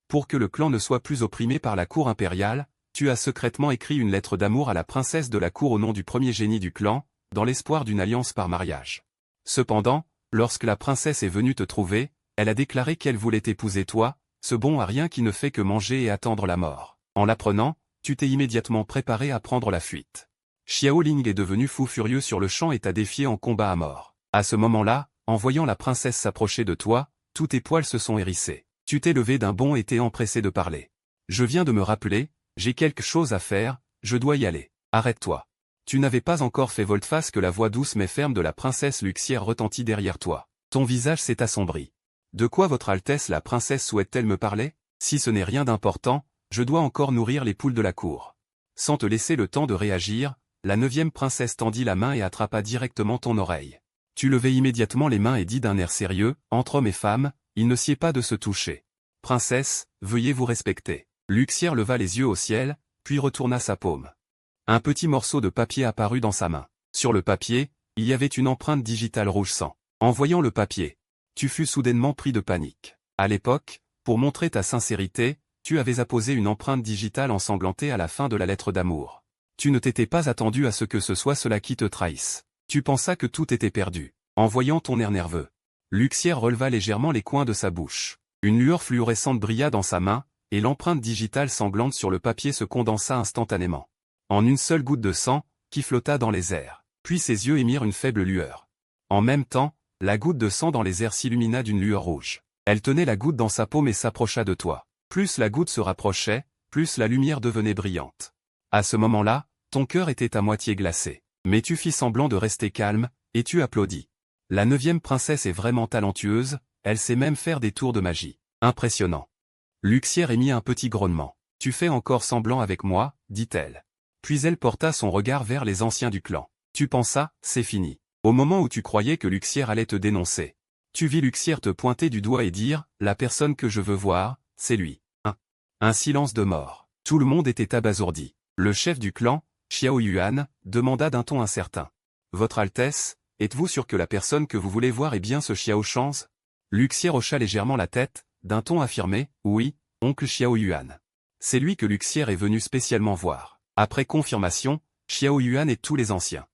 Pour que le clan ne soit plus opprimé par la cour impériale, tu as secrètement écrit une lettre d'amour à la princesse de la cour au nom du premier génie du clan, dans l'espoir d'une alliance par mariage. Cependant, lorsque la princesse est venue te trouver, elle a déclaré qu'elle voulait t'épouser toi, ce bon à rien qui ne fait que manger et attendre la mort. En l'apprenant, tu t'es immédiatement préparé à prendre la fuite. Xiao Ling est devenu fou furieux sur le champ et t'a défié en combat à mort. À ce moment-là, en voyant la princesse s'approcher de toi, tous tes poils se sont hérissés. Tu t'es levé d'un bond et t'es empressé de parler. Je viens de me rappeler, j'ai quelque chose à faire, je dois y aller. Arrête-toi. Tu n'avais pas encore fait volte-face que la voix douce mais ferme de la princesse Luxière retentit derrière toi. Ton visage s'est assombri. De quoi votre Altesse la princesse souhaite-t-elle me parler? Si ce n'est rien d'important, je dois encore nourrir les poules de la cour. Sans te laisser le temps de réagir, la 9e princesse tendit la main et attrapa directement ton oreille. Tu levais immédiatement les mains et dis d'un air sérieux, entre hommes et femmes, il ne sied pas de se toucher. Princesse, veuillez vous respecter. Luxière leva les yeux au ciel, puis retourna sa paume. Un petit morceau de papier apparut dans sa main. Sur le papier, il y avait une empreinte digitale rouge sang. En voyant le papier, tu fus soudainement pris de panique. À l'époque, pour montrer ta sincérité, tu avais apposé une empreinte digitale ensanglantée à la fin de la lettre d'amour. Tu ne t'étais pas attendu à ce que ce soit cela qui te trahisse. Tu pensas que tout était perdu. En voyant ton air nerveux, Luxière releva légèrement les coins de sa bouche. Une lueur fluorescente brilla dans sa main, et l'empreinte digitale sanglante sur le papier se condensa instantanément. En une seule goutte de sang, qui flotta dans les airs. Puis ses yeux émirent une faible lueur. En même temps, la goutte de sang dans les airs s'illumina d'une lueur rouge. Elle tenait la goutte dans sa paume et s'approcha de toi. Plus la goutte se rapprochait, plus la lumière devenait brillante. À ce moment-là, ton cœur était à moitié glacé. Mais tu fis semblant de rester calme, et tu applaudis. La 9e princesse est vraiment talentueuse, elle sait même faire des tours de magie. Impressionnant. Luxière émit un petit grognement. Tu fais encore semblant avec moi, dit-elle. Puis elle porta son regard vers les anciens du clan. Tu pensas, c'est fini. Au moment où tu croyais que Luxière allait te dénoncer. Tu vis Luxière te pointer du doigt et dire, la personne que je veux voir, c'est lui. Un silence de mort. Tout le monde était abasourdi. Le chef du clan, Xiao Yuan, demanda d'un ton incertain. Votre Altesse, êtes-vous sûr que la personne que vous voulez voir est bien ce Xiao Shanzi? Luxière hocha légèrement la tête, d'un ton affirmé, oui, oncle Xiao Yuan. C'est lui que Luxière est venu spécialement voir. Après confirmation, Xiao Yuan et tous les anciens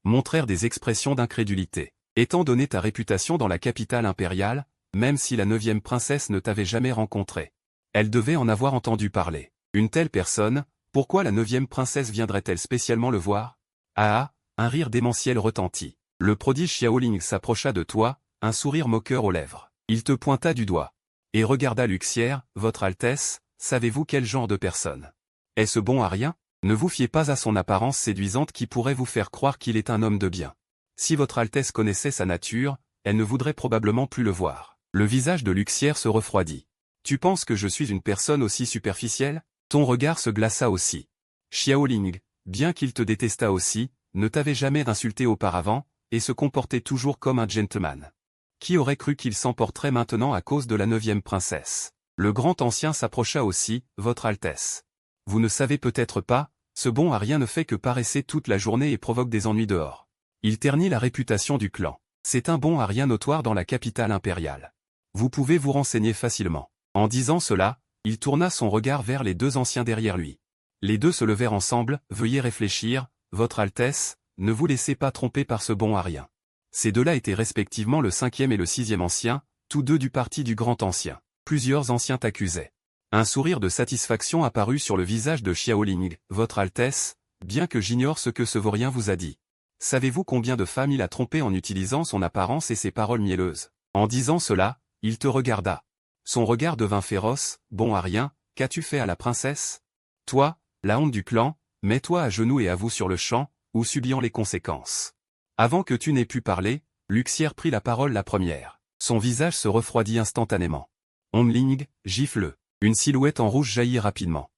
montrèrent des expressions d'incrédulité. Étant donné ta réputation dans la capitale impériale, même si la 9e princesse ne t'avait jamais rencontré, elle devait en avoir entendu parler. Une telle personne, pourquoi la 9e princesse viendrait-elle spécialement le voir? Ah, un rire démentiel retentit. Le prodige Xiaoling s'approcha de toi, un sourire moqueur aux lèvres. Il te pointa du doigt. Et regarda Luxière, votre Altesse, savez-vous quel genre de personne? Est-ce bon à rien? Ne vous fiez pas à son apparence séduisante qui pourrait vous faire croire qu'il est un homme de bien. Si votre Altesse connaissait sa nature, elle ne voudrait probablement plus le voir. Le visage de Luxière se refroidit. Tu penses que je suis une personne aussi superficielle? Ton regard se glaça aussi. Xiaoling, bien qu'il te détestât aussi, ne t'avait jamais insulté auparavant, et se comportait toujours comme un gentleman. Qui aurait cru qu'il s'emporterait maintenant à cause de la 9e princesse? Le grand ancien s'approcha aussi, votre Altesse. Vous ne savez peut-être pas, ce bon à rien ne fait que paresser toute la journée et provoque des ennuis dehors. Il ternit la réputation du clan. C'est un bon à rien notoire dans la capitale impériale. Vous pouvez vous renseigner facilement. En disant cela, il tourna son regard vers les 2 anciens derrière lui. Les 2 se levèrent ensemble, veuillez réfléchir, votre Altesse, ne vous laissez pas tromper par ce bon à rien. Ces 2-là étaient respectivement le 5e et le 6e ancien, tous 2 du parti du grand ancien. Plusieurs anciens t'accusaient. Un sourire de satisfaction apparut sur le visage de Xiaoling. Votre Altesse, bien que j'ignore ce que ce vaurien vous a dit. Savez-vous combien de femmes il a trompées en utilisant son apparence et ses paroles mielleuses? En disant cela, il te regarda. Son regard devint féroce. Bon à rien, qu'as-tu fait à la princesse? Toi, la honte du clan, mets-toi à genoux et avoue sur le champ, ou subis les conséquences. Avant que tu n'aies pu parler, Luxière prit la parole la première. Son visage se refroidit instantanément. Onling, gifle-le. Une silhouette en rouge jaillit rapidement.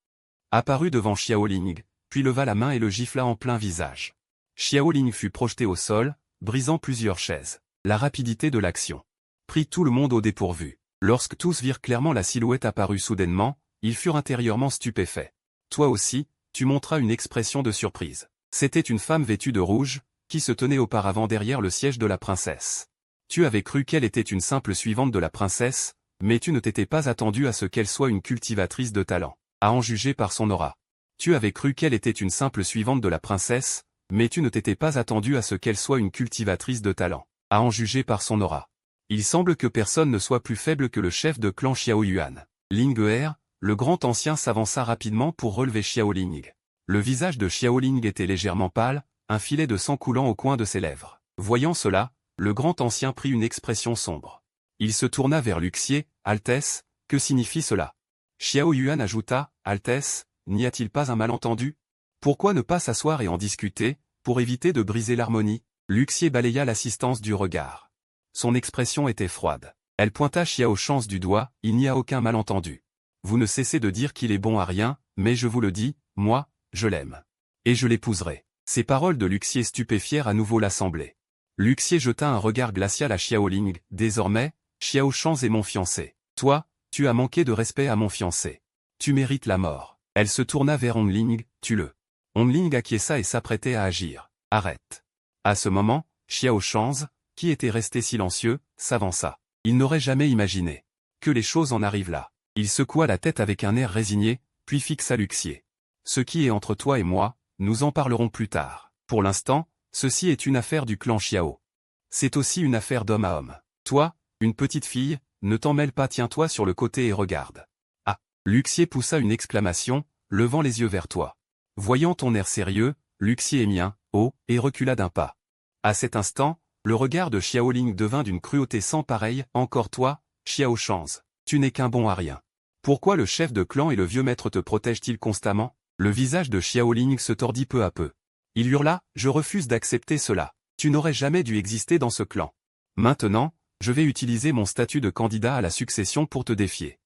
Apparut devant Xiaoling, puis leva la main et le gifla en plein visage. Xiaoling fut projeté au sol, brisant plusieurs chaises. La rapidité de l'action prit tout le monde au dépourvu. Lorsque tous virent clairement la silhouette apparue soudainement, ils furent intérieurement stupéfaits. Toi aussi, tu montras une expression de surprise. C'était une femme vêtue de rouge, qui se tenait auparavant derrière le siège de la princesse. Tu avais cru qu'elle était une simple suivante de la princesse, Mais tu ne t'étais pas attendu à ce qu'elle soit une cultivatrice de talent, à en juger par son aura. Tu avais cru qu'elle était une simple suivante de la princesse, mais tu ne t'étais pas attendu à ce qu'elle soit une cultivatrice de talent, à en juger par son aura. Il semble que personne ne soit plus faible que le chef de clan Xiao Yuan. Ling Er, le grand ancien s'avança rapidement pour relever Xiao Ling. Le visage de Xiao Ling était légèrement pâle, un filet de sang coulant au coin de ses lèvres. Voyant cela, le grand ancien prit une expression sombre. Il se tourna vers Luxier, « Altesse, que signifie cela ?» Xiao Yuan ajouta, « Altesse, n'y a-t-il pas un malentendu? Pourquoi ne pas s'asseoir et en discuter, pour éviter de briser l'harmonie ?» Luxier balaya l'assistance du regard. Son expression était froide. Elle pointa Xiao Chance du doigt, « Il n'y a aucun malentendu. Vous ne cessez de dire qu'il est bon à rien, mais je vous le dis, moi, je l'aime. Et je l'épouserai. » Ces paroles de Luxier stupéfièrent à nouveau l'assemblée. Luxier jeta un regard glacial à Xiao Ling, « Désormais, Xiao Chance est mon fiancé. Toi, tu as manqué de respect à mon fiancé. Tu mérites la mort. » Elle se tourna vers Onling, « Tue-le. » Onling acquiesça et s'apprêtait à agir. « Arrête. » À ce moment, Xiao Chance, qui était resté silencieux, s'avança. Il n'aurait jamais imaginé que les choses en arrivent là. Il secoua la tête avec un air résigné, puis fixa Luxier. « Ce qui est entre toi et moi, nous en parlerons plus tard. Pour l'instant, ceci est une affaire du clan Xiao. C'est aussi une affaire d'homme à homme. Toi, une petite fille, ne t'en mêle pas, tiens-toi sur le côté et regarde. » Ah. Luxier poussa une exclamation, levant les yeux vers toi. Voyant ton air sérieux, Luxier émit un « oh » et recula d'un pas. À cet instant, le regard de Xiao Ling devint d'une cruauté sans pareille. « Encore toi, Xiao Chance, tu n'es qu'un bon à rien. Pourquoi le chef de clan et le vieux maître te protègent-ils constamment ?» Le visage de Xiao Ling se tordit peu à peu. Il hurla, « Je refuse d'accepter cela. Tu n'aurais jamais dû exister dans ce clan. Maintenant, je vais utiliser mon statut de candidat à la succession pour te défier. »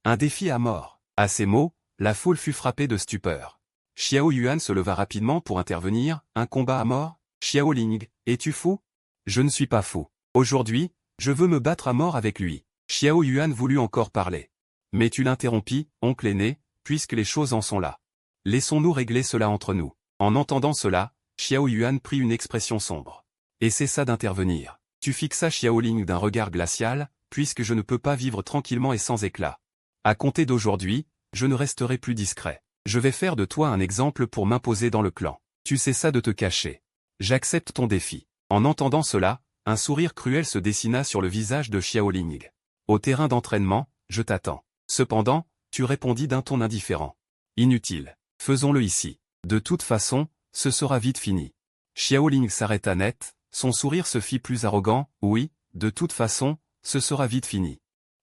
Un défi à mort. À ces mots, la foule fut frappée de stupeur. Xiao Yuan se leva rapidement pour intervenir, « Un combat à mort? Xiao Ling, es-tu fou? » « Je ne suis pas fou. Aujourd'hui, je veux me battre à mort avec lui. » Xiao Yuan voulut encore parler. Mais tu l'interrompis, oncle aîné, puisque les choses en sont là. Laissons-nous régler cela entre nous. En entendant cela, Xiao Yuan prit une expression sombre. Et cessa d'intervenir. Tu fixas Xiao Ling d'un regard glacial, puisque je ne peux pas vivre tranquillement et sans éclat. À compter d'aujourd'hui, je ne resterai plus discret. Je vais faire de toi un exemple pour m'imposer dans le clan. Tu cessas de te cacher. J'accepte ton défi. En entendant cela, un sourire cruel se dessina sur le visage de Xiao Ling. Au terrain d'entraînement, je t'attends. Cependant, tu répondis d'un ton indifférent. Inutile. Faisons-le ici. De toute façon, ce sera vite fini. Xiao Ling s'arrêta net, son sourire se fit plus arrogant, oui, de toute façon, ce sera vite fini.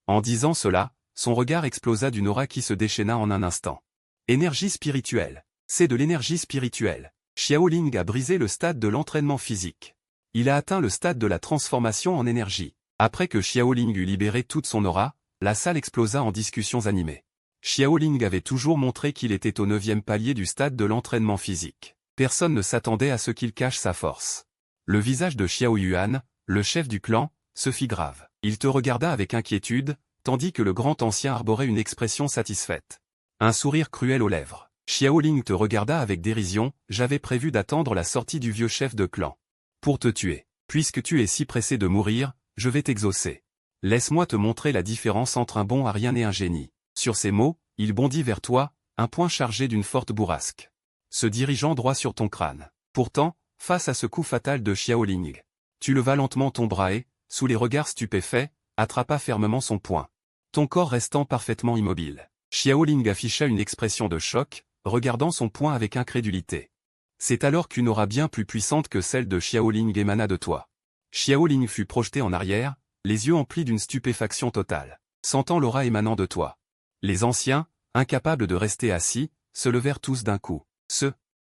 En disant cela, son regard explosa d'une aura qui se déchaîna en un instant. Énergie spirituelle. C'est de l'énergie spirituelle. Xiao Ling a brisé le stade de l'entraînement physique. Il a atteint le stade de la transformation en énergie. Après que Xiao Ling eut libéré toute son aura, la salle explosa en discussions animées. Xiao Ling avait toujours montré qu'il était au 9e palier du stade de l'entraînement physique. Personne ne s'attendait à ce qu'il cache sa force. Le visage de Xiao Yuan, le chef du clan, se fit grave. Il te regarda avec inquiétude, tandis que le grand ancien arborait une expression satisfaite. Un sourire cruel aux lèvres. Xiao Ling te regarda avec dérision, « J'avais prévu d'attendre la sortie du vieux chef de clan. Pour te tuer. Puisque tu es si pressé de mourir, je vais t'exaucer. Laisse-moi te montrer la différence entre un bon à rien et un génie. » Sur ces mots, il bondit vers toi, un poing chargé d'une forte bourrasque, se dirigeant droit sur ton crâne. Pourtant, face à ce coup fatal de Xiao Ling, tu levas lentement ton bras et, sous les regards stupéfaits, attrapa fermement son poing. Ton corps restant parfaitement immobile. Xiao Ling afficha une expression de choc, regardant son poing avec incrédulité. C'est alors qu'une aura bien plus puissante que celle de Xiao Ling émana de toi. Xiao Ling fut projeté en arrière, les yeux emplis d'une stupéfaction totale, sentant l'aura émanant de toi. Les anciens, incapables de rester assis, se levèrent tous d'un coup.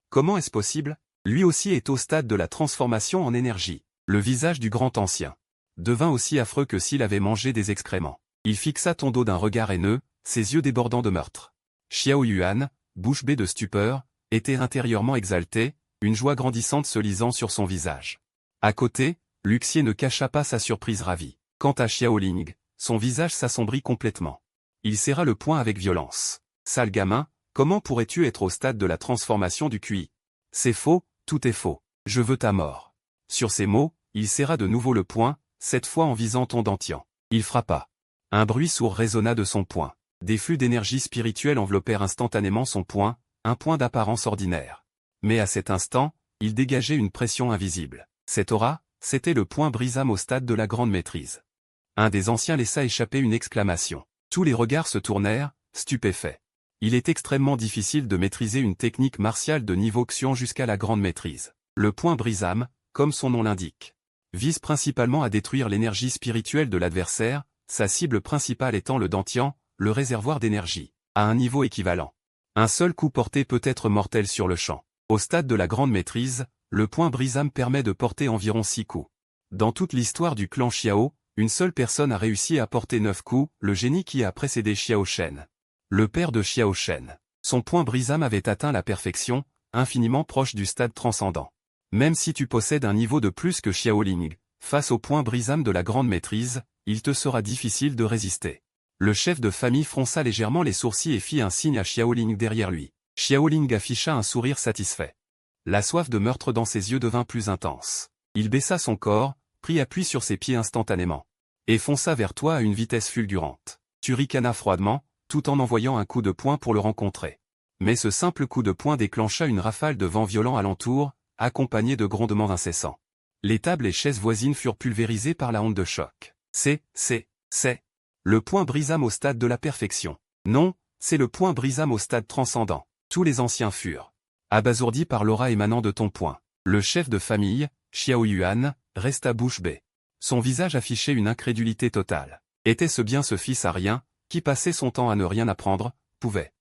Comment est-ce possible? Lui aussi est au stade de la transformation en énergie. Le visage du grand ancien devint aussi affreux que s'il avait mangé des excréments. Il fixa ton dos d'un regard haineux, ses yeux débordant de meurtre. Xiao Yuan, bouche bée de stupeur, était intérieurement exalté, une joie grandissante se lisant sur son visage. À côté, Luxier ne cacha pas sa surprise ravie. Quant à Xiao Ling, son visage s'assombrit complètement. Il serra le poing avec violence. « Sale gamin, comment pourrais-tu être au stade de la transformation du QI? C'est faux, tout est faux. Je veux ta mort. » Sur ces mots, il serra de nouveau le poing, cette fois en visant ton dentian. Il frappa. Un bruit sourd résonna de son poing. Des flux d'énergie spirituelle enveloppèrent instantanément son poing, un point d'apparence ordinaire. Mais à cet instant, il dégageait une pression invisible. Cette aura, c'était le point brisame au stade de la grande maîtrise. Un des anciens laissa échapper une exclamation. Tous les regards se tournèrent, stupéfaits. Il est extrêmement difficile de maîtriser une technique martiale de niveau Xian jusqu'à la grande maîtrise. Le point brisame, comme son nom l'indique, vise principalement à détruire l'énergie spirituelle de l'adversaire, sa cible principale étant le dantian, le réservoir d'énergie, à un niveau équivalent. Un seul coup porté peut être mortel sur le champ. Au stade de la grande maîtrise, le point brisame permet de porter environ 6 coups. Dans toute l'histoire du clan Xiao, une seule personne a réussi à porter 9 coups, le génie qui a précédé Xiao Shen. Le père de Xiao Shen. Son point brisame avait atteint la perfection, infiniment proche du stade transcendant. Même si tu possèdes un niveau de plus que Xiao Ling, face au point brisame de la grande maîtrise, il te sera difficile de résister. Le chef de famille fronça légèrement les sourcils et fit un signe à Xiao Ling derrière lui. Xiao Ling afficha un sourire satisfait. La soif de meurtre dans ses yeux devint plus intense. Il baissa son corps, prit appui sur ses pieds instantanément, et fonça vers toi à une vitesse fulgurante. Tu ricanas froidement, tout en envoyant un coup de poing pour le rencontrer. Mais ce simple coup de poing déclencha une rafale de vent violent alentour, accompagné de grondements incessants. Les tables et chaises voisines furent pulvérisées par la onde de choc. C'est. Le point brisame au stade de la perfection. Non, c'est le point brisame au stade transcendant. Tous les anciens furent abasourdis par l'aura émanant de ton poing. Le chef de famille, Xiao Yuan, resta bouche bée. Son visage affichait une incrédulité totale. Était-ce bien ce fils à rien, qui passait son temps à ne rien apprendre, pouvait.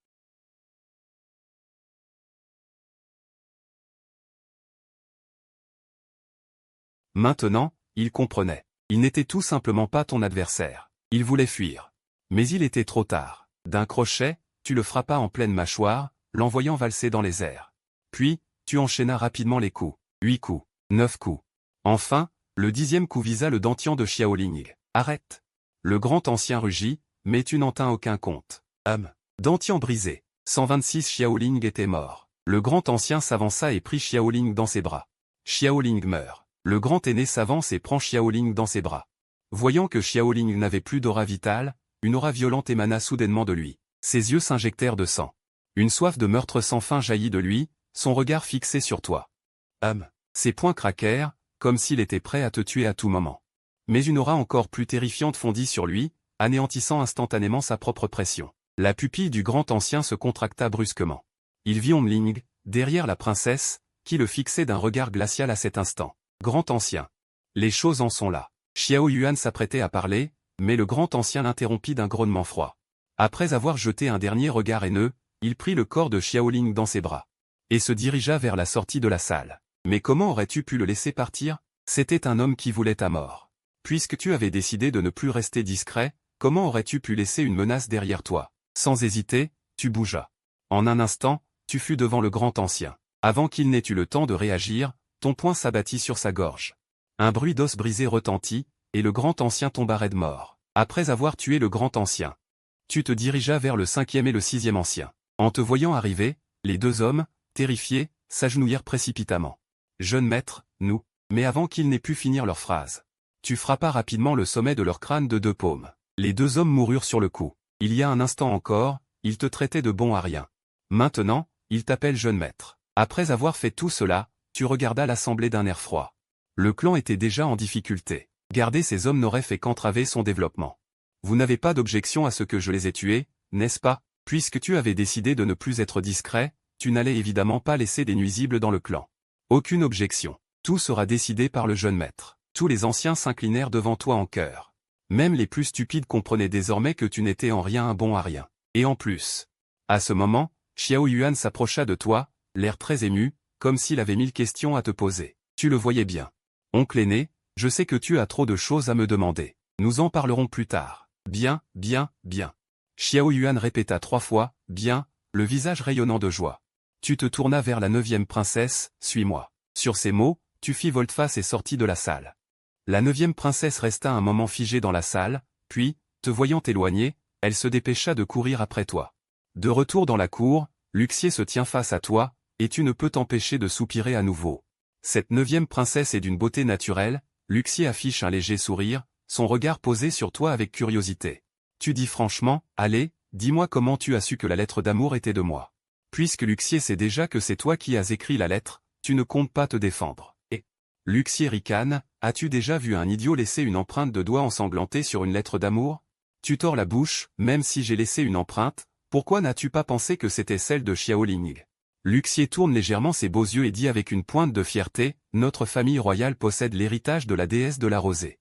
Maintenant, il comprenait. Il n'était tout simplement pas ton adversaire. Il voulait fuir. Mais il était trop tard. D'un crochet, tu le frappas en pleine mâchoire, l'envoyant valser dans les airs. Puis, tu enchaînas rapidement les coups. 8 coups, 9 coups. Enfin, le 10e coup visa le dantian de Xiao Ling. Arrête. Le grand ancien rugit, mais tu n'en tins aucun compte. Dantian brisé. 126 Xiao Ling était mort. Le grand ancien s'avança et prit Xiao Ling dans ses bras. Xiao Ling meurt. Le grand aîné s'avance et prend Xiao Ling dans ses bras. Voyant que Xiao Ling n'avait plus d'aura vitale, une aura violente émana soudainement de lui. Ses yeux s'injectèrent de sang. Une soif de meurtre sans fin jaillit de lui, son regard fixé sur toi. Ses poings craquèrent, comme s'il était prêt à te tuer à tout moment. Mais une aura encore plus terrifiante fondit sur lui, anéantissant instantanément sa propre pression. La pupille du grand ancien se contracta brusquement. Il vit Ling, derrière la princesse, qui le fixait d'un regard glacial à cet instant. Grand ancien. Les choses en sont là. Xiao Yuan s'apprêtait à parler, mais le grand ancien l'interrompit d'un grognement froid. Après avoir jeté un dernier regard haineux, il prit le corps de Xiao Ling dans ses bras et se dirigea vers la sortie de la salle. Mais comment aurais-tu pu le laisser partir? C'était un homme qui voulait ta mort. Puisque tu avais décidé de ne plus rester discret, comment aurais-tu pu laisser une menace derrière toi? Sans hésiter, tu bougeas. En un instant, tu fus devant le grand ancien. Avant qu'il n'ait eu le temps de réagir, ton poing s'abattit sur sa gorge. Un bruit d'os brisé retentit, et le grand ancien tomba raide mort. Après avoir tué le grand ancien, tu te dirigeas vers le 5e et le 6e ancien. En te voyant arriver, les deux hommes, terrifiés, s'agenouillèrent précipitamment. Jeune maître, nous. Mais avant qu'ils n'aient pu finir leur phrase, tu frappas rapidement le sommet de leur crâne de 2 paumes. Les deux hommes moururent sur le coup. Il y a un instant encore, ils te traitaient de bon à rien. Maintenant, ils t'appellent jeune maître. Après avoir fait tout cela, tu regardas l'assemblée d'un air froid. Le clan était déjà en difficulté. Garder ces hommes n'aurait fait qu'entraver son développement. Vous n'avez pas d'objection à ce que je les ai tués, n'est-ce pas? Puisque tu avais décidé de ne plus être discret, tu n'allais évidemment pas laisser des nuisibles dans le clan. Aucune objection. Tout sera décidé par le jeune maître. Tous les anciens s'inclinèrent devant toi en chœur. Même les plus stupides comprenaient désormais que tu n'étais en rien un bon à rien. Et en plus. À ce moment, Xiao Yuan s'approcha de toi, l'air très ému, comme s'il avait 1000 questions à te poser. Tu le voyais bien. Oncle aîné, je sais que tu as trop de choses à me demander. Nous en parlerons plus tard. Bien. Xiao Yuan répéta 3 fois, bien, le visage rayonnant de joie. Tu te tournas vers la 9e princesse, suis-moi. Sur ces mots, tu fis volte-face et sortis de la salle. La 9e princesse resta un moment figée dans la salle, puis, te voyant éloigner, elle se dépêcha de courir après toi. De retour dans la cour, Luxier se tient face à toi, et tu ne peux t'empêcher de soupirer à nouveau. Cette 9e princesse est d'une beauté naturelle, Luxier affiche un léger sourire, son regard posé sur toi avec curiosité. Tu dis franchement, allez, dis-moi comment tu as su que la lettre d'amour était de moi. Puisque Luxier sait déjà que c'est toi qui as écrit la lettre, tu ne comptes pas te défendre. Et Luxier ricane, as-tu déjà vu un idiot laisser une empreinte de doigt ensanglantée sur une lettre d'amour? Tu tords la bouche, même si j'ai laissé une empreinte, pourquoi n'as-tu pas pensé que c'était celle de Xiao Ling? Luxier tourne légèrement ses beaux yeux et dit avec une pointe de fierté, notre famille royale possède l'héritage de la déesse de la rosée.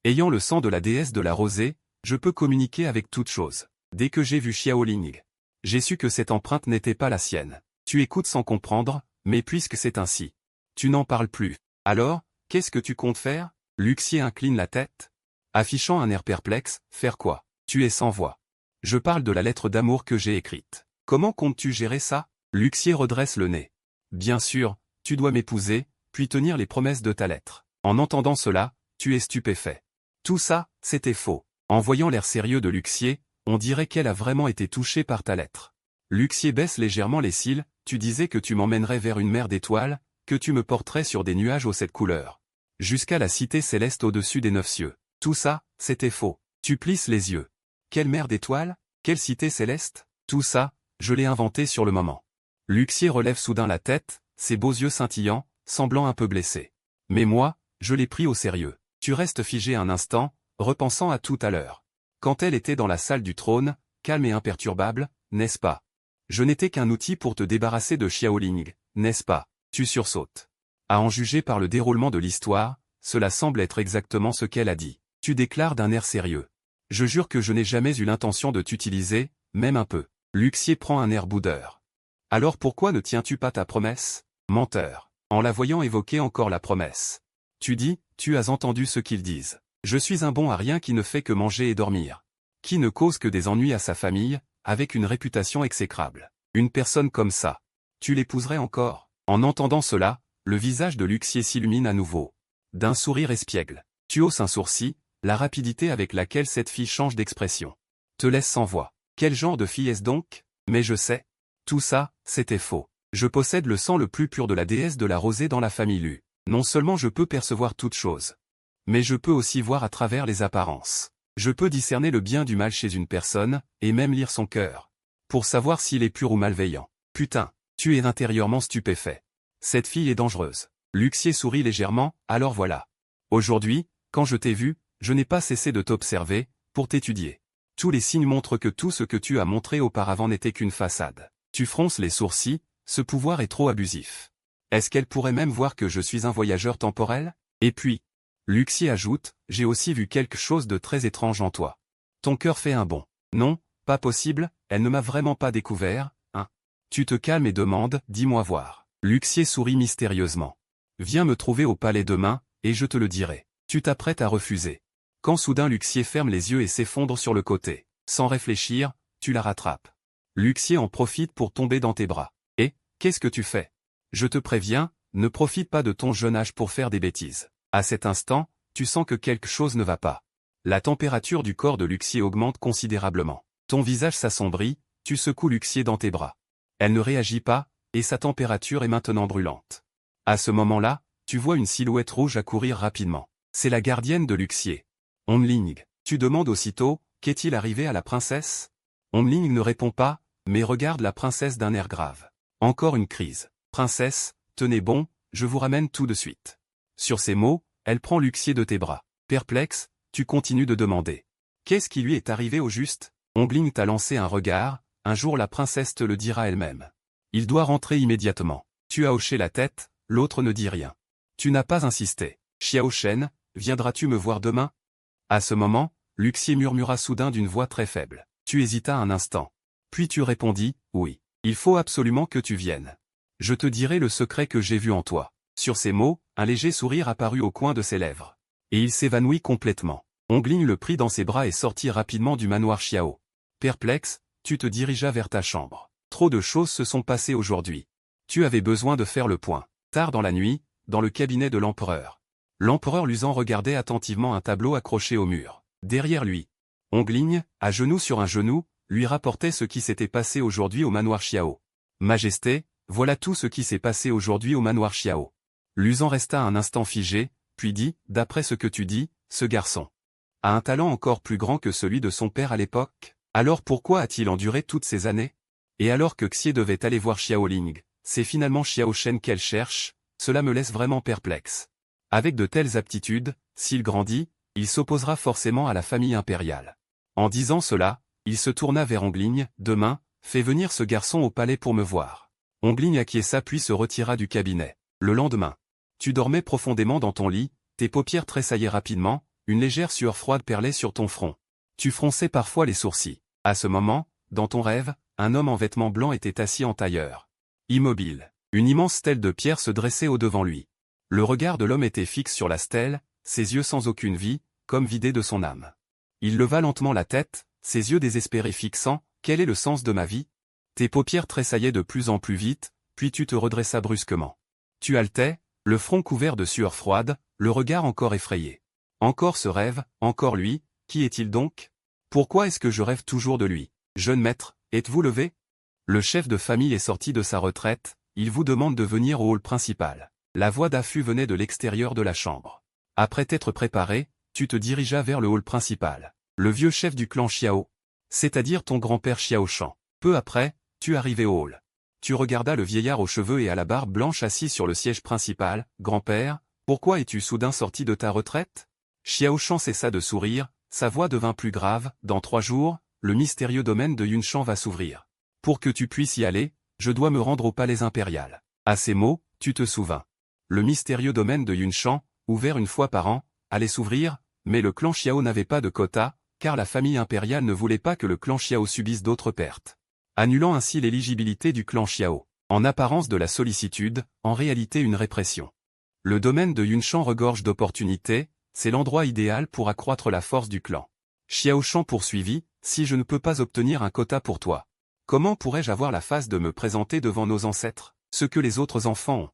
Ayant le sang de la déesse de la rosée, je peux communiquer avec toute chose. Dès que j'ai vu Xiao Ling, j'ai su que cette empreinte n'était pas la sienne. Tu écoutes sans comprendre, mais puisque c'est ainsi, tu n'en parles plus. Alors, qu'est-ce que tu comptes faire? Luxier incline la tête, affichant un air perplexe, faire quoi? Tu es sans voix. Je parle de la lettre d'amour que j'ai écrite. Comment comptes-tu gérer ça? Luxier redresse le nez. Bien sûr, tu dois m'épouser, puis tenir les promesses de ta lettre. En entendant cela, tu es stupéfait. Tout ça, c'était faux. En voyant l'air sérieux de Luxier, on dirait qu'elle a vraiment été touchée par ta lettre. Luxier baisse légèrement les cils, tu disais que tu m'emmènerais vers une mer d'étoiles, que tu me porterais sur des nuages aux 7 couleurs. Jusqu'à la cité céleste au-dessus des 9 cieux. Tout ça, c'était faux. Tu plisses les yeux. Quelle mer d'étoiles? Quelle cité céleste? Tout ça, je l'ai inventé sur le moment. Luxier relève soudain la tête, ses beaux yeux scintillants, semblant un peu blessé. Mais moi, je l'ai pris au sérieux. Tu restes figé un instant, repensant à tout à l'heure. Quand elle était dans la salle du trône, calme et imperturbable, n'est-ce pas? Je n'étais qu'un outil pour te débarrasser de Xiao Ling, n'est-ce pas? Tu sursautes. À en juger par le déroulement de l'histoire, cela semble être exactement ce qu'elle a dit. Tu déclares d'un air sérieux. Je jure que je n'ai jamais eu l'intention de t'utiliser, même un peu. Luxier prend un air boudeur. Alors pourquoi ne tiens-tu pas ta promesse? Menteur. En la voyant évoquer encore la promesse. Tu dis, tu as entendu ce qu'ils disent. Je suis un bon à rien qui ne fait que manger et dormir. Qui ne cause que des ennuis à sa famille, avec une réputation exécrable. Une personne comme ça. Tu l'épouserais encore? En entendant cela, le visage de Luxier s'illumine à nouveau. D'un sourire espiègle. Tu hausses un sourcil, la rapidité avec laquelle cette fille change d'expression. Te laisse sans voix. Quel genre de fille est-ce donc? Mais je sais. Tout ça, c'était faux. Je possède le sang le plus pur de la déesse de la rosée dans la famille Lu. Non seulement je peux percevoir toute chose, mais je peux aussi voir à travers les apparences. Je peux discerner le bien du mal chez une personne, et même lire son cœur. Pour savoir s'il est pur ou malveillant. Putain, tu es intérieurement stupéfait. Cette fille est dangereuse. Luxier sourit légèrement, alors voilà. Aujourd'hui, quand je t'ai vu, je n'ai pas cessé de t'observer, pour t'étudier. Tous les signes montrent que tout ce que tu as montré auparavant n'était qu'une façade. Tu fronces les sourcils, ce pouvoir est trop abusif. Est-ce qu'elle pourrait même voir que je suis un voyageur temporel? Et puis, Luxier ajoute, j'ai aussi vu quelque chose de très étrange en toi. Ton cœur fait un bond. Non, pas possible, elle ne m'a vraiment pas découvert, hein. Tu te calmes et demandes, dis-moi voir. Luxier sourit mystérieusement. Viens me trouver au palais demain, et je te le dirai. Tu t'apprêtes à refuser. Quand soudain Luxier ferme les yeux et s'effondre sur le côté. Sans réfléchir, tu la rattrapes. Luxier en profite pour tomber dans tes bras. Et, qu'est-ce que tu fais? Je te préviens, ne profite pas de ton jeune âge pour faire des bêtises. À cet instant, tu sens que quelque chose ne va pas. La température du corps de Luxier augmente considérablement. Ton visage s'assombrit, tu secoues Luxier dans tes bras. Elle ne réagit pas, et sa température est maintenant brûlante. À ce moment-là, tu vois une silhouette rouge accourir rapidement. C'est la gardienne de Luxier. Onling. Tu demandes aussitôt, qu'est-il arrivé à la princesse? Onling ne répond pas, mais regarde la princesse d'un air grave. Encore une crise. Princesse, tenez bon, je vous ramène tout de suite. Sur ces mots, elle prend Luxier de tes bras. Perplexe, tu continues de demander. Qu'est-ce qui lui est arrivé au juste? Ongling t'a lancé un regard, un jour la princesse te le dira elle-même. Il doit rentrer immédiatement. Tu as hoché la tête, l'autre ne dit rien. Tu n'as pas insisté. Xiao Shen, viendras-tu me voir demain? À ce moment, Luxier murmura soudain d'une voix très faible. Tu hésitas un instant. Puis tu répondis, oui. Il faut absolument que tu viennes. Je te dirai le secret que j'ai vu en toi. Sur ces mots, un léger sourire apparut au coin de ses lèvres. Et il s'évanouit complètement. Ongling le prit dans ses bras et sortit rapidement du manoir Xiao. Perplexe, tu te dirigeas vers ta chambre. Trop de choses se sont passées aujourd'hui. Tu avais besoin de faire le point. Tard dans la nuit, dans le cabinet de l'empereur. L'empereur Luzan regardait attentivement un tableau accroché au mur. Derrière lui, Ongling, à genoux sur un genou, lui rapportait ce qui s'était passé aujourd'hui au manoir Xiao. Majesté, voilà tout ce qui s'est passé aujourd'hui au manoir Xiao. Luzan resta un instant figé, puis dit, d'après ce que tu dis, ce garçon a un talent encore plus grand que celui de son père à l'époque. Alors pourquoi a-t-il enduré toutes ces années? Et alors que Xie devait aller voir Xiao Ling, c'est finalement Xiao Shen qu'elle cherche, cela me laisse vraiment perplexe. Avec de telles aptitudes, s'il grandit, il s'opposera forcément à la famille impériale. En disant cela, il se tourna vers Ongligne. Demain, fais venir ce garçon au palais pour me voir. Ongligne acquiesça puis se retira du cabinet. Le lendemain, tu dormais profondément dans ton lit, tes paupières tressaillaient rapidement, une légère sueur froide perlait sur ton front. Tu fronçais parfois les sourcils. À ce moment, dans ton rêve, un homme en vêtements blancs était assis en tailleur. Immobile. Une immense stèle de pierre se dressait au-devant lui. Le regard de l'homme était fixe sur la stèle, ses yeux sans aucune vie, comme vidés de son âme. Il leva lentement la tête, ses yeux désespérés fixant, « Quel est le sens de ma vie ?» Tes paupières tressaillaient de plus en plus vite, puis tu te redressas brusquement. Tu haletais, le front couvert de sueur froide, le regard encore effrayé. Encore ce rêve, encore lui, qui est-il donc? Pourquoi est-ce que je rêve toujours de lui? Jeune maître, êtes-vous levé? Le chef de famille est sorti de sa retraite, il vous demande de venir au hall principal. La voix d'affût venait de l'extérieur de la chambre. Après t'être préparé, tu te dirigeas vers le hall principal. Le vieux chef du clan Xiao, c'est-à-dire ton grand-père Xiao Shan. Peu après, tu arrivais au hall. Tu regardas le vieillard aux cheveux et à la barbe blanche assis sur le siège principal. Grand-père, pourquoi es-tu soudain sorti de ta retraite? Xiao Shan cessa de sourire, sa voix devint plus grave. Dans 3 jours, le mystérieux domaine de Yunshan va s'ouvrir. Pour que tu puisses y aller, je dois me rendre au palais impérial. À ces mots, tu te souvins. Le mystérieux domaine de Yunshan, ouvert une fois par an, allait s'ouvrir, mais le clan Xiao n'avait pas de quota, car la famille impériale ne voulait pas que le clan Xiao subisse d'autres pertes, annulant ainsi l'éligibilité du clan Xiao. En apparence de la sollicitude, en réalité une répression. Le domaine de Yunshan regorge d'opportunités, c'est l'endroit idéal pour accroître la force du clan. Xiao Shan poursuivit, si je ne peux pas obtenir un quota pour toi, comment pourrais-je avoir la face de me présenter devant nos ancêtres, ce que les autres enfants ont?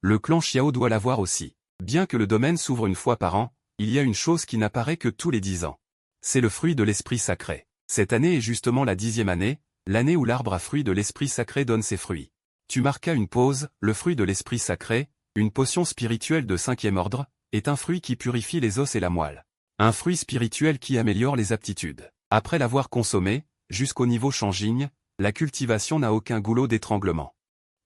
Le clan Xiao doit l'avoir aussi. Bien que le domaine s'ouvre une fois par an, il y a une chose qui n'apparaît que tous les 10 ans. C'est le fruit de l'esprit sacré. Cette année est justement la 10e année, l'année où l'arbre à fruit de l'esprit sacré donne ses fruits. Tu marquas une pause, le fruit de l'esprit sacré, une potion spirituelle de 5e ordre, est un fruit qui purifie les os et la moelle. Un fruit spirituel qui améliore les aptitudes. Après l'avoir consommé, jusqu'au niveau Shanjing, la cultivation n'a aucun goulot d'étranglement.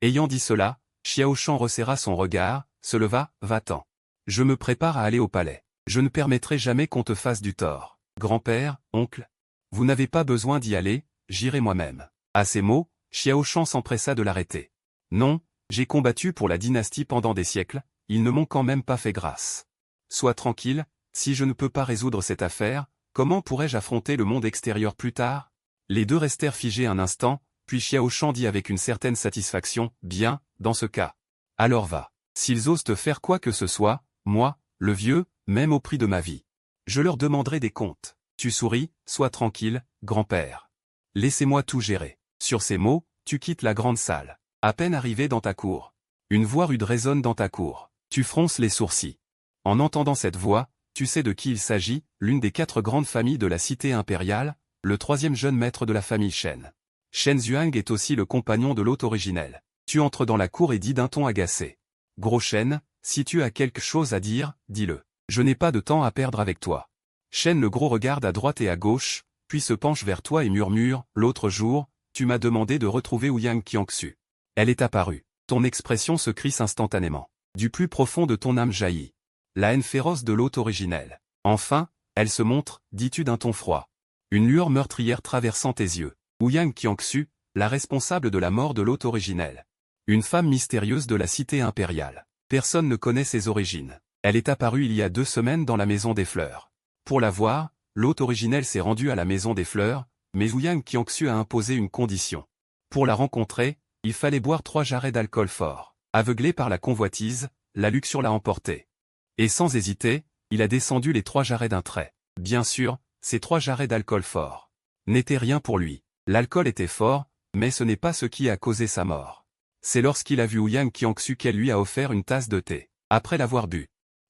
Ayant dit cela, Xiao Shan resserra son regard, se leva, va-t'en. Je me prépare à aller au palais. Je ne permettrai jamais qu'on te fasse du tort. Grand-père, oncle, vous n'avez pas besoin d'y aller, j'irai moi-même. À ces mots, Xiao Shan s'empressa de l'arrêter. Non, j'ai combattu pour la dynastie pendant des siècles, ils ne m'ont quand même pas fait grâce. Sois tranquille, si je ne peux pas résoudre cette affaire, comment pourrais-je affronter le monde extérieur plus tard? Les deux restèrent figés un instant, puis Xiao Shan dit avec une certaine satisfaction, bien, dans ce cas. Alors va. S'ils osent te faire quoi que ce soit, moi, le vieux, même au prix de ma vie, je leur demanderai des comptes. Tu souris, sois tranquille, grand-père. Laissez-moi tout gérer. Sur ces mots, tu quittes la grande salle. À peine arrivé dans ta cour. Une voix rude résonne dans ta cour. Tu fronces les sourcils. En entendant cette voix, tu sais de qui il s'agit, l'une des 4 grandes familles de la cité impériale, le 3e jeune maître de la famille Shen. Shen Zhuang est aussi le compagnon de l'hôte originel. Tu entres dans la cour et dis d'un ton agacé. Gros Shen, si tu as quelque chose à dire, dis-le. Je n'ai pas de temps à perdre avec toi. Shen le gros regarde à droite et à gauche, puis se penche vers toi et murmure, l'autre jour, tu m'as demandé de retrouver Ouyang Qiangxu. Elle est apparue. Ton expression se crisse instantanément. Du plus profond de ton âme jaillit la haine féroce de l'hôte originel. Enfin, elle se montre, dis-tu d'un ton froid. Une lueur meurtrière traversant tes yeux. Ouyang Qiangxu, la responsable de la mort de l'hôte originel. Une femme mystérieuse de la cité impériale. Personne ne connaît ses origines. Elle est apparue il y a 2 semaines dans la Maison des Fleurs. Pour la voir, l'hôte originel s'est rendu à la Maison des Fleurs, mais Ouyang Qiangxu a imposé une condition. Pour la rencontrer, il fallait boire 3 jarrets d'alcool fort. Aveuglé par la convoitise, la luxure l'a emporté. Et sans hésiter, il a descendu les 3 jarrets d'un trait. Bien sûr, ces 3 jarrets d'alcool fort n'étaient rien pour lui. L'alcool était fort, mais ce n'est pas ce qui a causé sa mort. C'est lorsqu'il a vu Ouyang Qiangxu qu'elle lui a offert une tasse de thé. Après l'avoir bu,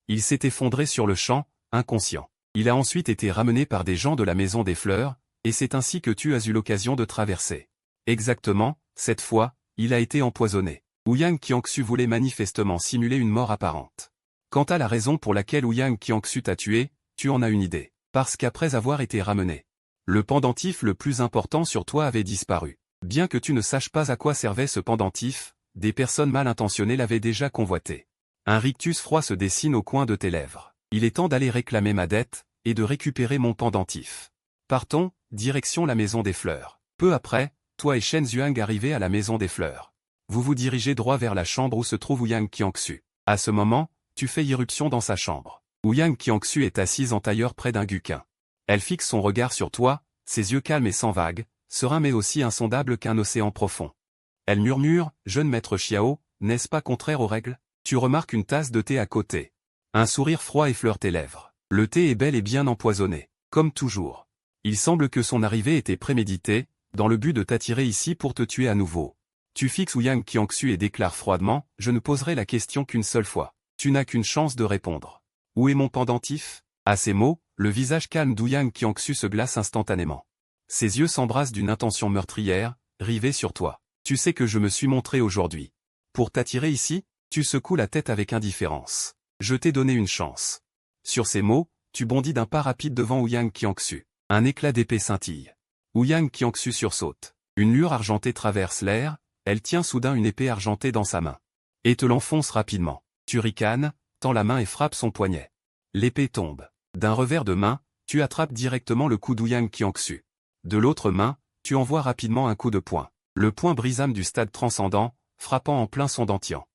il s'est effondré sur le champ, inconscient. Il a ensuite été ramené par des gens de la Maison des Fleurs, et c'est ainsi que tu as eu l'occasion de traverser. Exactement, cette fois, il a été empoisonné. Ouyang Qiangxu voulait manifestement simuler une mort apparente. Quant à la raison pour laquelle Ouyang Qiangxu t'a tué, tu en as une idée. Parce qu'après avoir été ramené, le pendentif le plus important sur toi avait disparu. Bien que tu ne saches pas à quoi servait ce pendentif, des personnes mal intentionnées l'avaient déjà convoité. Un rictus froid se dessine au coin de tes lèvres. Il est temps d'aller réclamer ma dette, et de récupérer mon pendentif. Partons, direction la maison des fleurs. Peu après, toi et Shen Zhuang arrivez à la maison des fleurs. Vous vous dirigez droit vers la chambre où se trouve Ouyang Qiangxu. À ce moment, tu fais irruption dans sa chambre. Ouyang Qiangxu est assise en tailleur près d'un guqin. Elle fixe son regard sur toi, ses yeux calmes et sans vagues, sereins mais aussi insondables qu'un océan profond. Elle murmure, « Jeune maître Xiao, n'est-ce pas contraire aux règles ?» Tu remarques une tasse de thé à côté. Un sourire froid effleure tes lèvres. Le thé est bel et bien empoisonné, comme toujours. Il semble que son arrivée était préméditée, dans le but de t'attirer ici pour te tuer à nouveau. Tu fixes Ouyang Qiangxu et déclares froidement, « Je ne poserai la question qu'une seule fois. Tu n'as qu'une chance de répondre. Où est mon pendentif ?» À ces mots, le visage calme d'Ouyang Qiangxu se glace instantanément. Ses yeux s'embrassent d'une intention meurtrière, rivés sur toi. Tu sais que je me suis montré aujourd'hui. Pour t'attirer ici, tu secoues la tête avec indifférence. Je t'ai donné une chance. Sur ces mots, tu bondis d'un pas rapide devant Ouyang Qiangxu. Un éclat d'épée scintille. Ouyang Qiangxu sursaute. Une lueur argentée traverse l'air, elle tient soudain une épée argentée dans sa main. Et te l'enfonce rapidement. Tu ricanes, tends la main et frappe son poignet. L'épée tombe. D'un revers de main, tu attrapes directement le cou d'Ouyang Qiangxu. De l'autre main, tu envoies rapidement un coup de poing. Le poing brise-âme du stade transcendant, frappant en plein son dentian.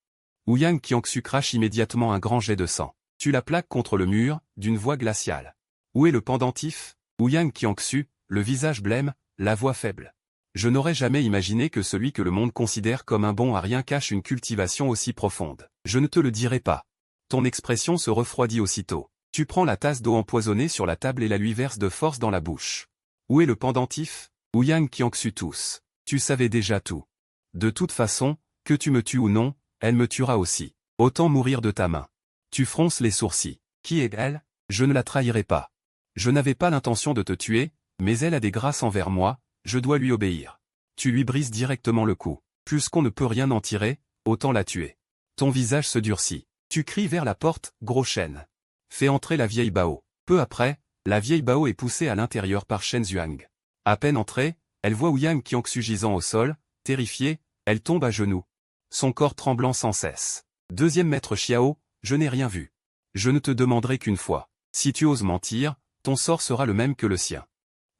Ouyang Qiangxu crache immédiatement un grand jet de sang. Tu la plaques contre le mur, d'une voix glaciale. Où est le pendentif ? Ouyang Qiangxu, le visage blême, la voix faible. Je n'aurais jamais imaginé que celui que le monde considère comme un bon à rien cache une cultivation aussi profonde. Je ne te le dirai pas. Ton expression se refroidit aussitôt. Tu prends la tasse d'eau empoisonnée sur la table et la lui verses de force dans la bouche. Où est le pendentif ? Ouyang Qiangxu tousse. Tu savais déjà tout. De toute façon, que tu me tues ou non, elle me tuera aussi. Autant mourir de ta main. Tu fronces les sourcils. Qui est-elle ? Je ne la trahirai pas. Je n'avais pas l'intention de te tuer, mais elle a des grâces envers moi, je dois lui obéir. Tu lui brises directement le cou. Puisqu'on ne peut rien en tirer, autant la tuer. Ton visage se durcit. Tu cries vers la porte, gros chêne. Fais entrer la vieille Bao. Peu après, la vieille Bao est poussée à l'intérieur par Shen Zhuang. À peine entrée, elle voit Ouyang Qiangxu gisant au sol, terrifiée, elle tombe à genoux. Son corps tremblant sans cesse. Deuxième maître Xiao, je n'ai rien vu. Je ne te demanderai qu'une fois. Si tu oses mentir, ton sort sera le même que le sien.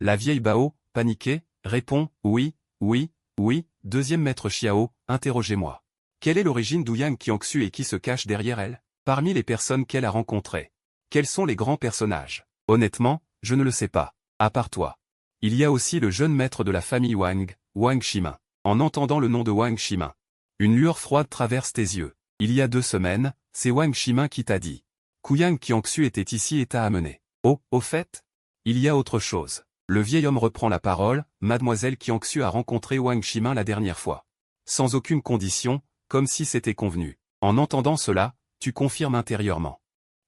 La vieille Bao, paniquée, répond, oui, oui, oui, deuxième maître Xiao, interrogez-moi. Quelle est l'origine d'Ouyang Qiangxu et qui se cache derrière elle ? Parmi les personnes qu'elle a rencontrées. Quels sont les grands personnages ? Honnêtement, je ne le sais pas, à part toi. Il y a aussi le jeune maître de la famille Wang, Wang Shimin. En entendant le nom de Wang Shimin, une lueur froide traverse tes yeux. Il y a 2 semaines, c'est Wang Shimin qui t'a dit. Ouyang Qiangxu était ici et t'a amené. Oh, au fait ? Il y a autre chose. Le vieil homme reprend la parole, Mademoiselle Qiangxu a rencontré Wang Shimin la dernière fois. Sans aucune condition, comme si c'était convenu. En entendant cela, tu confirmes intérieurement.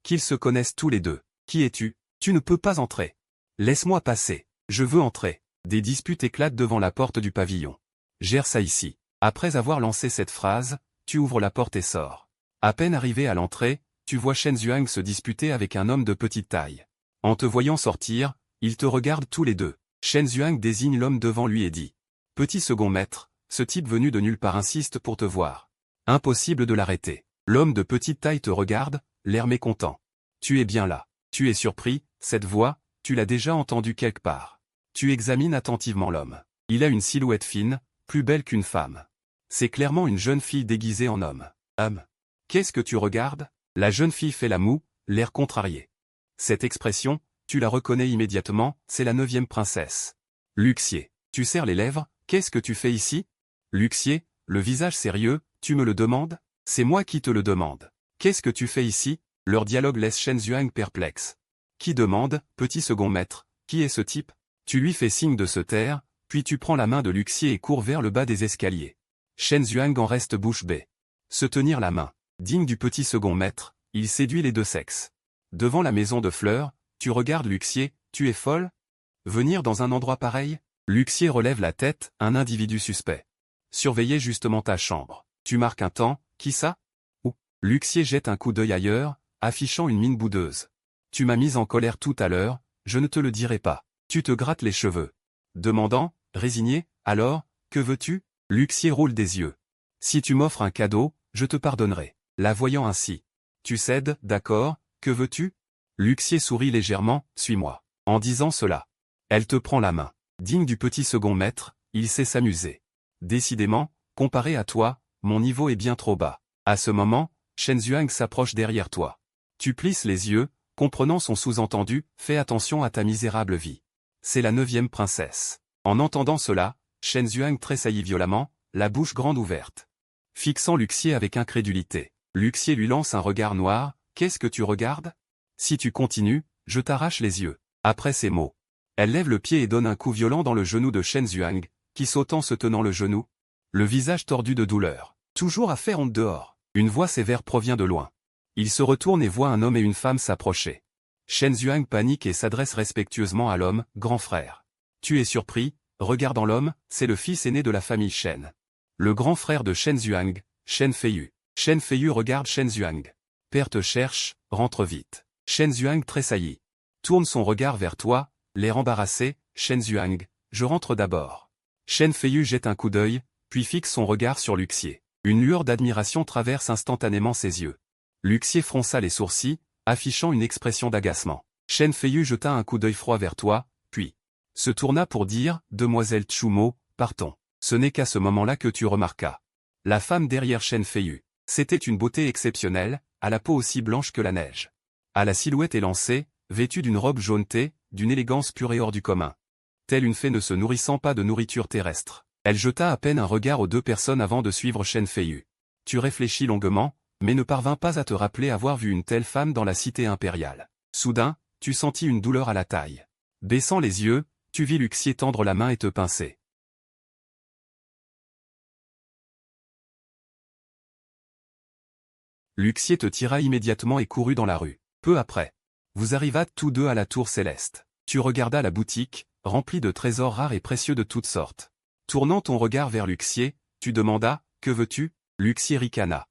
Qu'ils se connaissent tous les deux. Qui es-tu ? Tu ne peux pas entrer. Laisse-moi passer. Je veux entrer. Des disputes éclatent devant la porte du pavillon. Gère ça ici. Après avoir lancé cette phrase, tu ouvres la porte et sors. À peine arrivé à l'entrée, tu vois Shen Zhuang se disputer avec un homme de petite taille. En te voyant sortir, ils te regardent tous les deux. Shen Zhuang désigne l'homme devant lui et dit. Petit second maître, ce type venu de nulle part insiste pour te voir. Impossible de l'arrêter. L'homme de petite taille te regarde, l'air mécontent. Tu es bien là. Tu es surpris, cette voix, tu l'as déjà entendue quelque part. Tu examines attentivement l'homme. Il a une silhouette fine, plus belle qu'une femme. C'est clairement une jeune fille déguisée en homme. Qu'est-ce que tu regardes ? La jeune fille fait la moue, l'air contrarié. Cette expression, tu la reconnais immédiatement, c'est la 9e princesse. Luxier. Tu serres les lèvres, qu'est-ce que tu fais ici ? Luxier, le visage sérieux, tu me le demandes ? C'est moi qui te le demande. Qu'est-ce que tu fais ici ? Leur dialogue laisse Shen Zhuang perplexe. Qui demande, petit second maître, qui est ce type ? Tu lui fais signe de se taire, puis tu prends la main de Luxier et cours vers le bas des escaliers. Shen Zhuang en reste bouche bée. Se tenir la main. Digne du petit second maître, il séduit les deux sexes. Devant la maison de fleurs, tu regardes Luxier, tu es folle ? Venir dans un endroit pareil ? Luxier relève la tête, un individu suspect. Surveillez justement ta chambre. Tu marques un temps, qui ça? Ou. Luxier jette un coup d'œil ailleurs, affichant une mine boudeuse. Tu m'as mise en colère tout à l'heure, je ne te le dirai pas. Tu te grattes les cheveux. Demandant, résigné, alors, que veux-tu? Luxier roule des yeux. Si tu m'offres un cadeau, je te pardonnerai. La voyant ainsi. Tu cèdes, d'accord, que veux-tu? Luxier sourit légèrement, suis-moi. En disant cela, elle te prend la main. Digne du petit second maître, il sait s'amuser. Décidément, comparé à toi, mon niveau est bien trop bas. À ce moment, Shen Zhuang s'approche derrière toi. Tu plisses les yeux, comprenant son sous-entendu, fais attention à ta misérable vie. C'est la 9e princesse. En entendant cela, Shen Zhuang tressaillit violemment, la bouche grande ouverte. Fixant Luxier avec incrédulité. Luxier lui lance un regard noir, qu'est-ce que tu regardes? Si tu continues, je t'arrache les yeux. Après ces mots, elle lève le pied et donne un coup violent dans le genou de Shen Zhuang, qui saute en se tenant le genou. Le visage tordu de douleur. Toujours à faire honte dehors. Une voix sévère provient de loin. Il se retourne et voit un homme et une femme s'approcher. Shen Zhuang panique et s'adresse respectueusement à l'homme, grand frère. Tu es surpris, regardant l'homme, c'est le fils aîné de la famille Shen. Le grand frère de Shen Zhuang, Shen Feiyu. Shen Feiyu regarde Shen Zhuang. Père te cherche, rentre vite. Shen Zhuang tressaillit. Tourne son regard vers toi, l'air embarrassé, Shen Zhuang, je rentre d'abord. Shen Feiyu jette un coup d'œil, puis fixe son regard sur Luxier. Une lueur d'admiration traverse instantanément ses yeux. Luxier fronça les sourcils, affichant une expression d'agacement. Shen Feiyu jeta un coup d'œil froid vers toi, puis se tourna pour dire, Demoiselle Tsumo, partons. Ce n'est qu'à ce moment-là que tu remarquas la femme derrière Shen Feiyu. C'était une beauté exceptionnelle, à la peau aussi blanche que la neige. À la silhouette élancée, vêtue d'une robe jaunetée, d'une élégance pure et hors du commun. Telle une fée ne se nourrissant pas de nourriture terrestre. Elle jeta à peine un regard aux deux personnes avant de suivre Shen Feiyu. Tu réfléchis longuement, mais ne parvins pas à te rappeler avoir vu une telle femme dans la cité impériale. Soudain, tu sentis une douleur à la taille. Baissant les yeux, tu vis Luxier tendre la main et te pincer. Luxier te tira immédiatement et courut dans la rue. Peu après, vous arrivâtes tous deux à la tour céleste. Tu regardas la boutique, remplie de trésors rares et précieux de toutes sortes. Tournant ton regard vers Luxier, tu demandas, que veux-tu? Luxier ricana.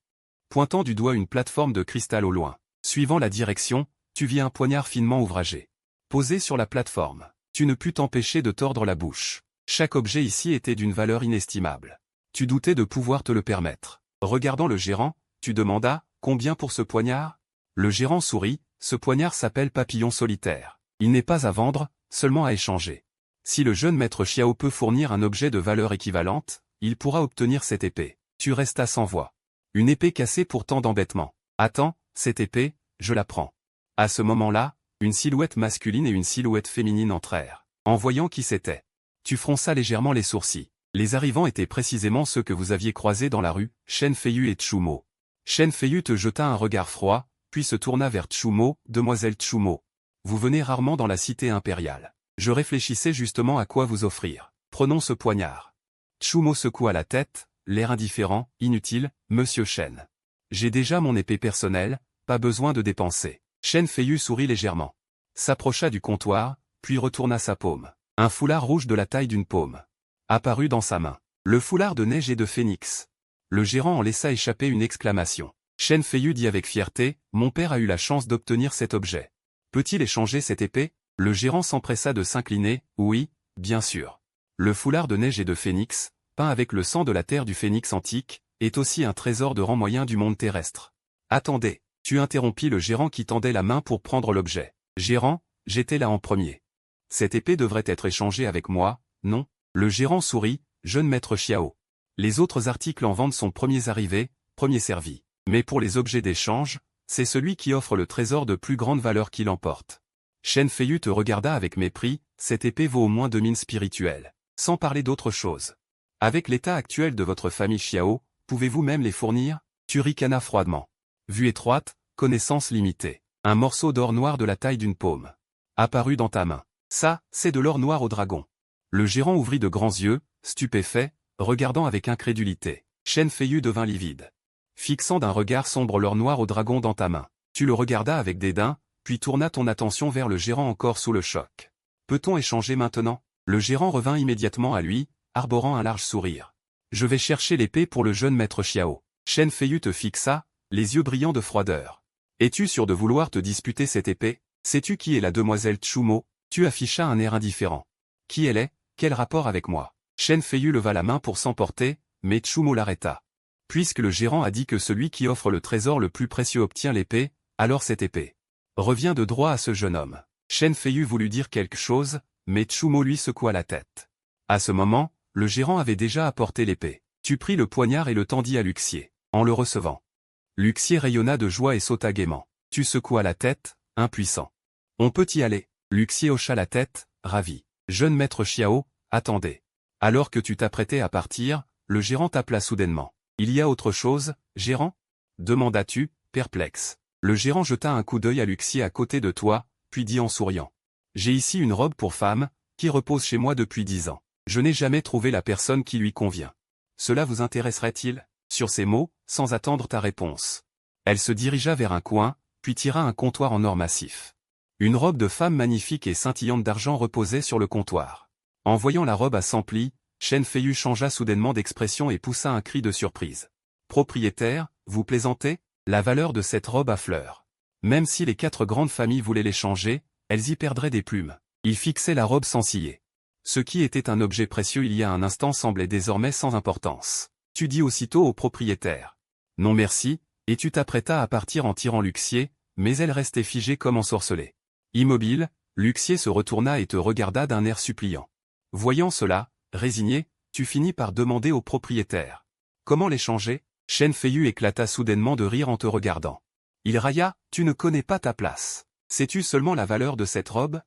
Pointant du doigt une plateforme de cristal au loin. Suivant la direction, tu vis un poignard finement ouvragé. Posé sur la plateforme, tu ne pus t'empêcher de tordre la bouche. Chaque objet ici était d'une valeur inestimable. Tu doutais de pouvoir te le permettre. Regardant le gérant, tu demandas, combien pour ce poignard? Le gérant sourit, ce poignard s'appelle Papillon Solitaire. Il n'est pas à vendre, seulement à échanger. Si le jeune maître Xiao peut fournir un objet de valeur équivalente, il pourra obtenir cette épée. Tu restas sans voix. Une épée cassée pour tant d'embêtements. Attends, cette épée, je la prends. À ce moment-là, une silhouette masculine et une silhouette féminine entrèrent. En voyant qui c'était, tu fronças légèrement les sourcils. Les arrivants étaient précisément ceux que vous aviez croisés dans la rue, Shen Feiyu et Tsumo. Shen Feiyu te jeta un regard froid, puis se tourna vers Tsumo, Demoiselle Tsumo. Vous venez rarement dans la cité impériale. Je réfléchissais justement à quoi vous offrir. Prenons ce poignard. Tsumo secoua la tête, l'air indifférent, inutile, Monsieur Shen. J'ai déjà mon épée personnelle, pas besoin de dépenser. Shen Feiyu sourit légèrement. S'approcha du comptoir, puis retourna sa paume. Un foulard rouge de la taille d'une paume apparut dans sa main. Le foulard de neige et de phénix. Le gérant en laissa échapper une exclamation. Shen Feiyu dit avec fierté, mon père a eu la chance d'obtenir cet objet. Peut-il échanger cette épée? Le gérant s'empressa de s'incliner, oui, bien sûr. Le foulard de neige et de phénix, peint avec le sang de la terre du phénix antique, est aussi un trésor de rang moyen du monde terrestre. Attendez, tu interrompis le gérant qui tendait la main pour prendre l'objet. Gérant, j'étais là en premier. Cette épée devrait être échangée avec moi, non? Le gérant sourit, jeune maître Xiao. Les autres articles en vente sont premiers arrivés, premiers servis. Mais pour les objets d'échange, c'est celui qui offre le trésor de plus grande valeur qui l'emporte. Shen Feiyu te regarda avec mépris, cette épée vaut au moins 2 mines spirituelles. Sans parler d'autre chose. Avec l'état actuel de votre famille Xiao, pouvez-vous même les fournir? Tu ricana froidement. Vue étroite, connaissance limitée. Un morceau d'or noir de la taille d'une paume apparut dans ta main. Ça, c'est de l'or noir au dragon. Le gérant ouvrit de grands yeux, stupéfait, regardant avec incrédulité. Shen Feiyu devint livide. Fixant d'un regard sombre l'or noir au dragon dans ta main. Tu le regardas avec dédain, puis tourna ton attention vers le gérant encore sous le choc. Peut-on échanger maintenant? Le gérant revint immédiatement à lui, arborant un large sourire. Je vais chercher l'épée pour le jeune maître Xiao. Shen Feiyu te fixa, les yeux brillants de froideur. Es-tu sûr de vouloir te disputer cette épée? Sais-tu qui est la demoiselle Tsumo? Tu afficha un air indifférent. Qui elle est? Quel rapport avec moi? Shen Feiyu leva la main pour s'emporter, mais Tsumo l'arrêta. Puisque le gérant a dit que celui qui offre le trésor le plus précieux obtient l'épée, alors cette épée revient de droit à ce jeune homme. Shen Feiyu voulut dire quelque chose, mais Tsumo lui secoua la tête. À ce moment, le gérant avait déjà apporté l'épée. Tu pris le poignard et le tendis à Luxier. En le recevant, Luxier rayonna de joie et sauta gaiement. Tu secouas la tête, impuissant. On peut y aller. Luxier hocha la tête, ravi. Jeune maître Xiao, attendez. Alors que tu t'apprêtais à partir, le gérant t'appela soudainement. Il y a autre chose, gérant? Demanda-tu, perplexe. Le gérant jeta un coup d'œil à Luxier à côté de toi, puis dit en souriant. J'ai ici une robe pour femme, qui repose chez moi depuis 10 ans. Je n'ai jamais trouvé la personne qui lui convient. Cela vous intéresserait-il? Sur ces mots, sans attendre ta réponse. Elle se dirigea vers un coin, puis tira un comptoir en or massif. Une robe de femme magnifique et scintillante d'argent reposait sur le comptoir. En voyant la robe à 100 plis, Shen Feiyu changea soudainement d'expression et poussa un cri de surprise. Propriétaire, vous plaisantez? La valeur de cette robe à fleurs. Même si les 4 grandes familles voulaient l'échanger, elles y perdraient des plumes. Il fixait la robe sans ciller. Ce qui était un objet précieux il y a un instant semblait désormais sans importance. Tu dis aussitôt au propriétaire. Non merci, et tu t'apprêtas à partir en tirant Luxier, mais elle restait figée comme ensorcelée. Immobile, Luxier se retourna et te regarda d'un air suppliant. Voyant cela, résigné, tu finis par demander au propriétaire. Comment l'échanger? Shen Feiyu éclata soudainement de rire en te regardant. Il railla, tu ne connais pas ta place. Sais-tu seulement la valeur de cette robe?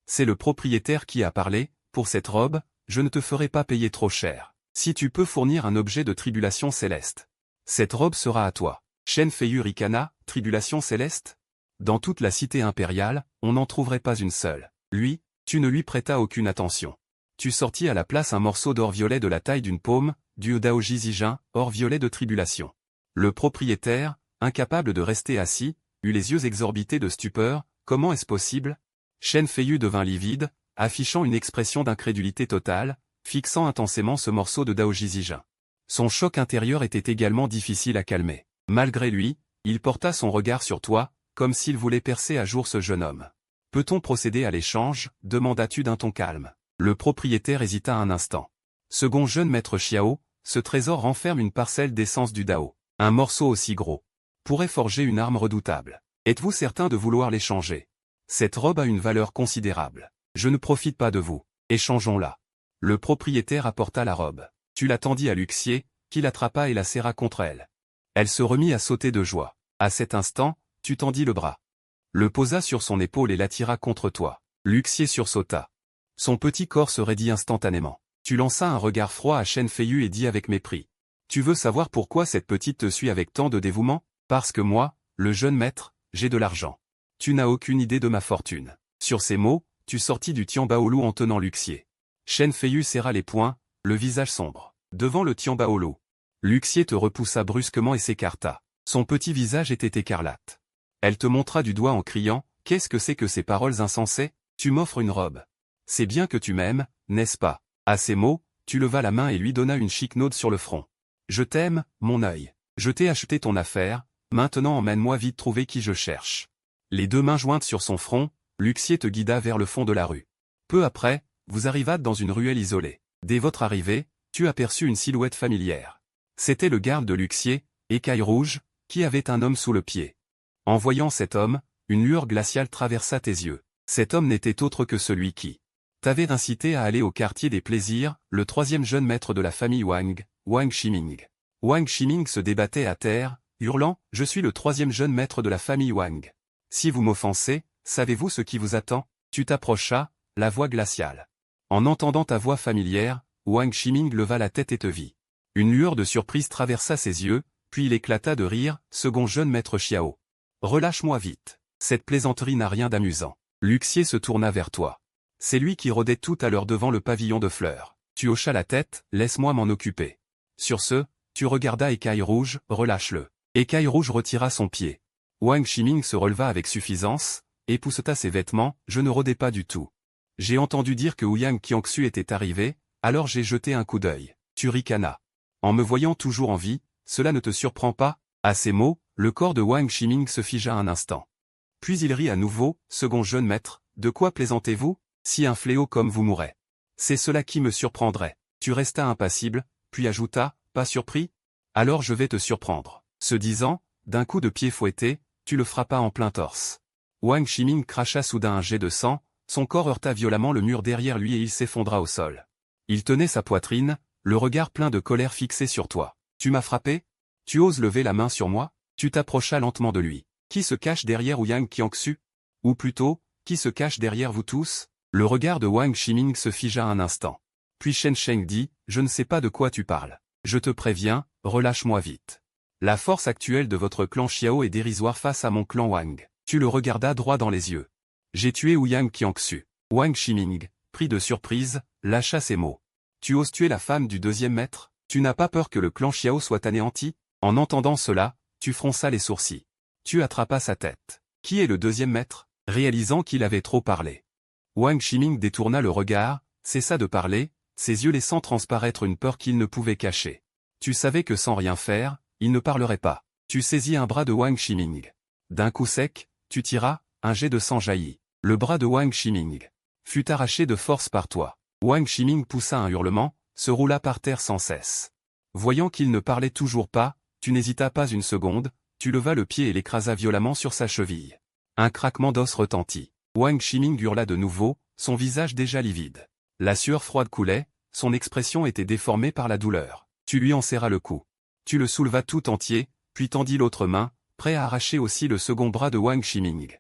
C'est le propriétaire qui a parlé, pour cette robe, je ne te ferai pas payer trop cher. Si tu peux fournir un objet de tribulation céleste. Cette robe sera à toi. Shen Feiyu ricana, tribulation céleste? Dans toute la cité impériale, on n'en trouverait pas une seule. Lui, tu ne lui prêtas aucune attention. Tu sortis à la place un morceau d'or violet de la taille d'une paume, du Daoji Zijin, or violet de tribulation. Le propriétaire, incapable de rester assis, eut les yeux exorbités de stupeur. Comment est-ce possible? Shen Feiyu devint livide, affichant une expression d'incrédulité totale, fixant intensément ce morceau de Daoji Zijin. Son choc intérieur était également difficile à calmer. Malgré lui, il porta son regard sur toi, comme s'il voulait percer à jour ce jeune homme. Peut-on procéder à l'échange? Demandas-tu d'un ton calme. Le propriétaire hésita un instant. Second jeune maître Xiao, ce trésor renferme une parcelle d'essence du Dao. Un morceau aussi gros pourrait forger une arme redoutable. Êtes-vous certain de vouloir l'échanger? Cette robe a une valeur considérable. Je ne profite pas de vous. Échangeons-la. Le propriétaire apporta la robe. Tu la tendis à Luxier, qui l'attrapa et la serra contre elle. Elle se remit à sauter de joie. À cet instant, tu tendis le bras. Le posa sur son épaule et l'attira contre toi. Luxier sursauta. Son petit corps se raidit instantanément. Tu lanças un regard froid à Shen Feiyu et dis avec mépris. Tu veux savoir pourquoi cette petite te suit avec tant de dévouement? Parce que moi, le jeune maître, j'ai de l'argent. Tu n'as aucune idée de ma fortune. Sur ces mots, tu sortis du Tianbaolu en tenant Luxier. Shen Feiyu serra les poings, le visage sombre. Devant le Tianbaolu. Luxier te repoussa brusquement et s'écarta. Son petit visage était écarlate. Elle te montra du doigt en criant, « Qu'est-ce que c'est que ces paroles insensées? Tu m'offres une robe. C'est bien que tu m'aimes, n'est-ce pas ?» À ces mots, tu levas la main et lui donna une chiquenaude sur le front. « Je t'aime, mon œil. Je t'ai acheté ton affaire, maintenant emmène-moi vite trouver qui je cherche. » Les 2 mains jointes sur son front, Luxier te guida vers le fond de la rue. Peu après, vous arrivâtes dans une ruelle isolée. Dès votre arrivée, tu aperçus une silhouette familière. C'était le garde de Luxier, Écaille Rouge, qui avait un homme sous le pied. En voyant cet homme, une lueur glaciale traversa tes yeux. Cet homme n'était autre que celui qui t'avait incité à aller au quartier des plaisirs, le 3e jeune maître de la famille Wang, Wang Shiming. Wang Shiming se débattait à terre, hurlant « Je suis le 3e jeune maître de la famille Wang. Si vous m'offensez, savez-vous ce qui vous attend ?» Tu t'approchas, la voix glaciale. En entendant ta voix familière, Wang Shiming leva la tête et te vit. Une lueur de surprise traversa ses yeux, puis il éclata de rire, second jeune maître Xiao. « Relâche-moi vite. Cette plaisanterie n'a rien d'amusant. » Luxier se tourna vers toi. C'est lui qui rôdait tout à l'heure devant le pavillon de fleurs. Tu hochas la tête, laisse-moi m'en occuper. Sur ce, tu regardas Écaille Rouge, relâche-le. Écaille Rouge retira son pied. Wang Shiming se releva avec suffisance, épousseta ses vêtements, je ne rôdais pas du tout. J'ai entendu dire que Ouyang Qiangxu était arrivé, alors j'ai jeté un coup d'œil. Tu ricanas. En me voyant toujours en vie, cela ne te surprend pas? À ces mots, le corps de Wang Ximing se figea un instant. Puis il rit à nouveau, second jeune maître, de quoi plaisantez-vous? Si un fléau comme vous mourait. C'est cela qui me surprendrait. Tu restas impassible, puis ajouta, pas surpris? Alors je vais te surprendre. Ce disant, d'un coup de pied fouetté, tu le frappas en plein torse. Wang Ximing cracha soudain un jet de sang, son corps heurta violemment le mur derrière lui et il s'effondra au sol. Il tenait sa poitrine, le regard plein de colère fixé sur toi. Tu m'as frappé? Tu oses lever la main sur moi? Tu t'approchas lentement de lui. Qui se cache derrière Ouyang Qiangxu? Ou plutôt, qui se cache derrière vous tous? Le regard de Wang Ximing se figea un instant. Puis Shen Sheng dit, je ne sais pas de quoi tu parles. Je te préviens, relâche-moi vite. La force actuelle de votre clan Xiao est dérisoire face à mon clan Wang. Tu le regardas droit dans les yeux. J'ai tué Ouyang Qiangxu. Wang Ximing, pris de surprise, lâcha ces mots. Tu oses tuer la femme du deuxième maître? Tu n'as pas peur que le clan Xiao soit anéanti? En entendant cela, tu fronças les sourcils. Tu attrapas sa tête. Qui est le deuxième maître? Réalisant qu'il avait trop parlé. Wang Ximing détourna le regard, cessa de parler, ses yeux laissant transparaître une peur qu'il ne pouvait cacher. Tu savais que sans rien faire, il ne parlerait pas. Tu saisis un bras de Wang Ximing. D'un coup sec, tu tiras, un jet de sang jaillit. Le bras de Wang Ximing fut arraché de force par toi. Wang Ximing poussa un hurlement, se roula par terre sans cesse. Voyant qu'il ne parlait toujours pas, tu n'hésitas pas une seconde, tu levas le pied et l'écrasa violemment sur sa cheville. Un craquement d'os retentit. Wang Ximing hurla de nouveau, son visage déjà livide. La sueur froide coulait, son expression était déformée par la douleur. Tu lui en serras le cou. Tu le soulevas tout entier, puis tendis l'autre main, prêt à arracher aussi le second bras de Wang Ximing.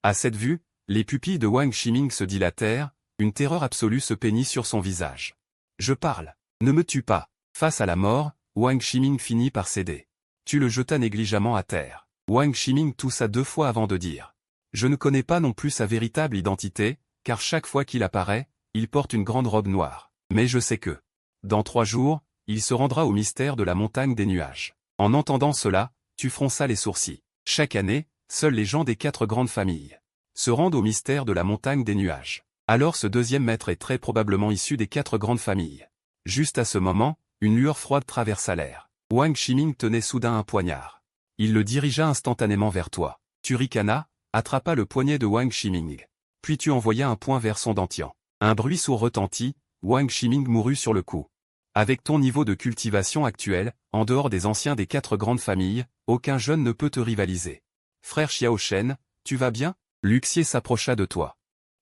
À cette vue, les pupilles de Wang Ximing se dilatèrent, une terreur absolue se peignit sur son visage. Je parle. Ne me tue pas. Face à la mort, Wang Ximing finit par céder. Tu le jetas négligemment à terre. Wang Ximing toussa 2 fois avant de dire. Je ne connais pas non plus sa véritable identité, car chaque fois qu'il apparaît, il porte une grande robe noire. Mais je sais que, dans 3 jours, il se rendra au mystère de la montagne des nuages. En entendant cela, tu fronças les sourcils. Chaque année, seuls les gens des 4 grandes familles se rendent au mystère de la montagne des nuages. Alors ce deuxième maître est très probablement issu des 4 grandes familles. Juste à ce moment, une lueur froide traversa l'air. Wang Ximing tenait soudain un poignard. Il le dirigea instantanément vers toi. Tu ricanas, attrapa le poignet de Wang Ximing. Puis tu envoya un poing vers son dentian. Un bruit sourd retentit, Wang Ximing mourut sur le coup. Avec ton niveau de cultivation actuel, en dehors des anciens des 4 grandes familles, aucun jeune ne peut te rivaliser. Frère Xiao Shen, tu vas bien? Luxier s'approcha de toi.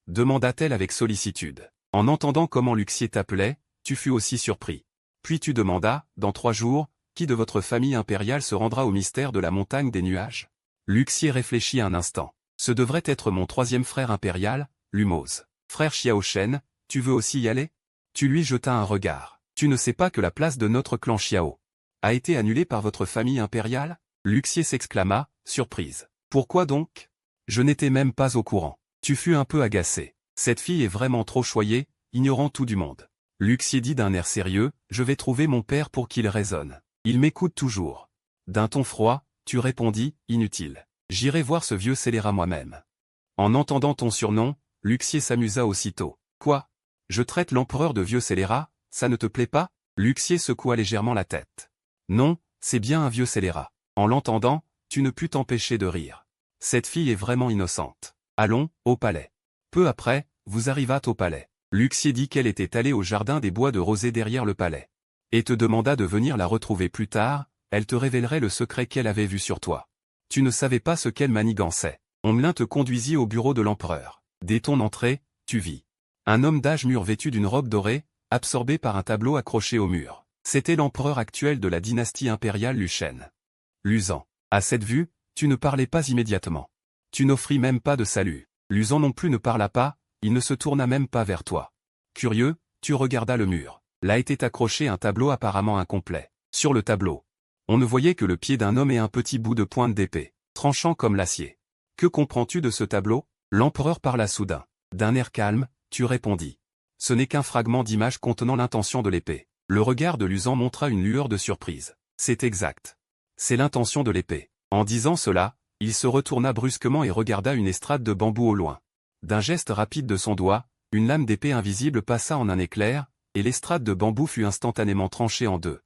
Demanda-t-elle avec sollicitude. En entendant comment Luxier t'appelait, tu fus aussi surpris. Puis tu demandas, dans 3 jours, qui de votre famille impériale se rendra au mystère de la montagne des nuages? Luxier réfléchit un instant. Ce devrait être mon 3e frère impérial, Lumose. Frère Xiao Shen, tu veux aussi y aller? Tu lui jetas un regard. Tu ne sais pas que la place de notre clan Xiao a été annulée par votre famille impériale? Luxier s'exclama, surprise. Pourquoi donc? Je n'étais même pas au courant. Tu fus un peu agacé. Cette fille est vraiment trop choyée, ignorant tout du monde. Luxier dit d'un air sérieux, je vais trouver mon père pour qu'il raisonne. Il m'écoute toujours. D'un ton froid, tu répondis, inutile. J'irai voir ce vieux scélérat moi-même. En entendant ton surnom, Luxier s'amusa aussitôt. Quoi? Je traite l'empereur de vieux scélérat, ça ne te plaît pas? Luxier secoua légèrement la tête. Non, c'est bien un vieux scélérat. En l'entendant, tu ne pus t'empêcher de rire. Cette fille est vraiment innocente. Allons, au palais. Peu après, vous arrivâtes au palais. Luxier dit qu'elle était allée au jardin des bois de rosée derrière le palais. Et te demanda de venir la retrouver plus tard, elle te révélerait le secret qu'elle avait vu sur toi. Tu ne savais pas ce qu'elle manigançait. Omelin te conduisit au bureau de l'empereur. Dès ton entrée, tu vis un homme d'âge mûr vêtu d'une robe dorée, absorbé par un tableau accroché au mur. C'était l'empereur actuel de la dynastie impériale Luchen. Luzan. À cette vue, tu ne parlais pas immédiatement. Tu n'offris même pas de salut. Luzan non plus ne parla pas, il ne se tourna même pas vers toi. Curieux, tu regardas le mur. Là était accroché un tableau apparemment incomplet. Sur le tableau, on ne voyait que le pied d'un homme et un petit bout de pointe d'épée, tranchant comme l'acier. Que comprends-tu de ce tableau? L'empereur parla soudain. D'un air calme, tu répondis. Ce n'est qu'un fragment d'image contenant l'intention de l'épée. Le regard de Luzan montra une lueur de surprise. C'est exact. C'est l'intention de l'épée. En disant cela, il se retourna brusquement et regarda une estrade de bambou au loin. D'un geste rapide de son doigt, une lame d'épée invisible passa en un éclair, et l'estrade de bambou fut instantanément tranchée en 2.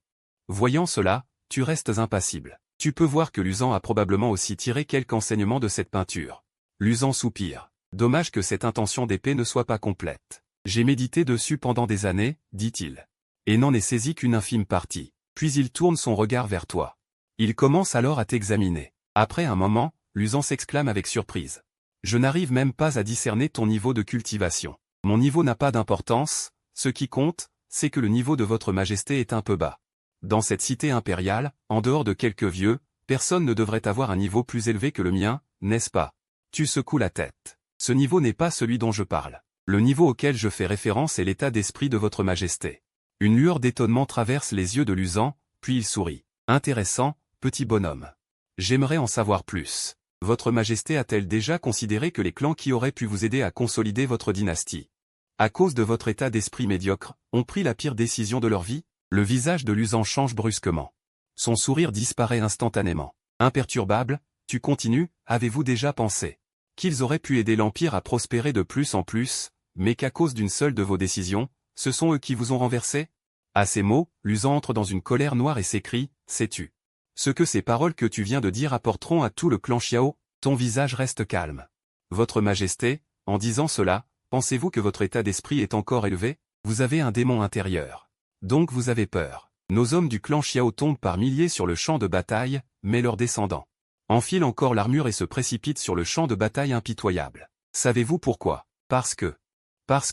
Voyant cela, tu restes impassible. Tu peux voir que Luzan a probablement aussi tiré quelque enseignement de cette peinture. Luzan soupire. Dommage que cette intention d'épée ne soit pas complète. J'ai médité dessus pendant des années, dit-il. Et n'en ai saisi qu'une infime partie. Puis il tourne son regard vers toi. Il commence alors à t'examiner. Après un moment, Luzan s'exclame avec surprise. Je n'arrive même pas à discerner ton niveau de cultivation. Mon niveau n'a pas d'importance, ce qui compte, c'est que le niveau de votre majesté est un peu bas. Dans cette cité impériale, en dehors de quelques vieux, personne ne devrait avoir un niveau plus élevé que le mien, n'est-ce pas? Tu secoues la tête. Ce niveau n'est pas celui dont je parle. Le niveau auquel je fais référence est l'état d'esprit de votre majesté. Une lueur d'étonnement traverse les yeux de Luzan, puis il sourit. Intéressant, petit bonhomme. J'aimerais en savoir plus. Votre majesté a-t-elle déjà considéré que les clans qui auraient pu vous aider à consolider votre dynastie, à cause de votre état d'esprit médiocre, ont pris la pire décision de leur vie? Le visage de Luzan change brusquement. Son sourire disparaît instantanément. Imperturbable, tu continues, avez-vous déjà pensé qu'ils auraient pu aider l'Empire à prospérer de plus en plus, mais qu'à cause d'une seule de vos décisions, ce sont eux qui vous ont renversé? À ces mots, Luzan entre dans une colère noire et s'écrie, sais-tu ce que ces paroles que tu viens de dire apporteront à tout le clan Xiao? Ton visage reste calme. Votre majesté, en disant cela, pensez-vous que votre état d'esprit est encore élevé? Vous avez un démon intérieur. Donc vous avez peur. Nos hommes du clan Xiao tombent par milliers sur le champ de bataille, mais leurs descendants enfilent encore l'armure et se précipitent sur le champ de bataille impitoyable. Savez-vous pourquoi? Parce que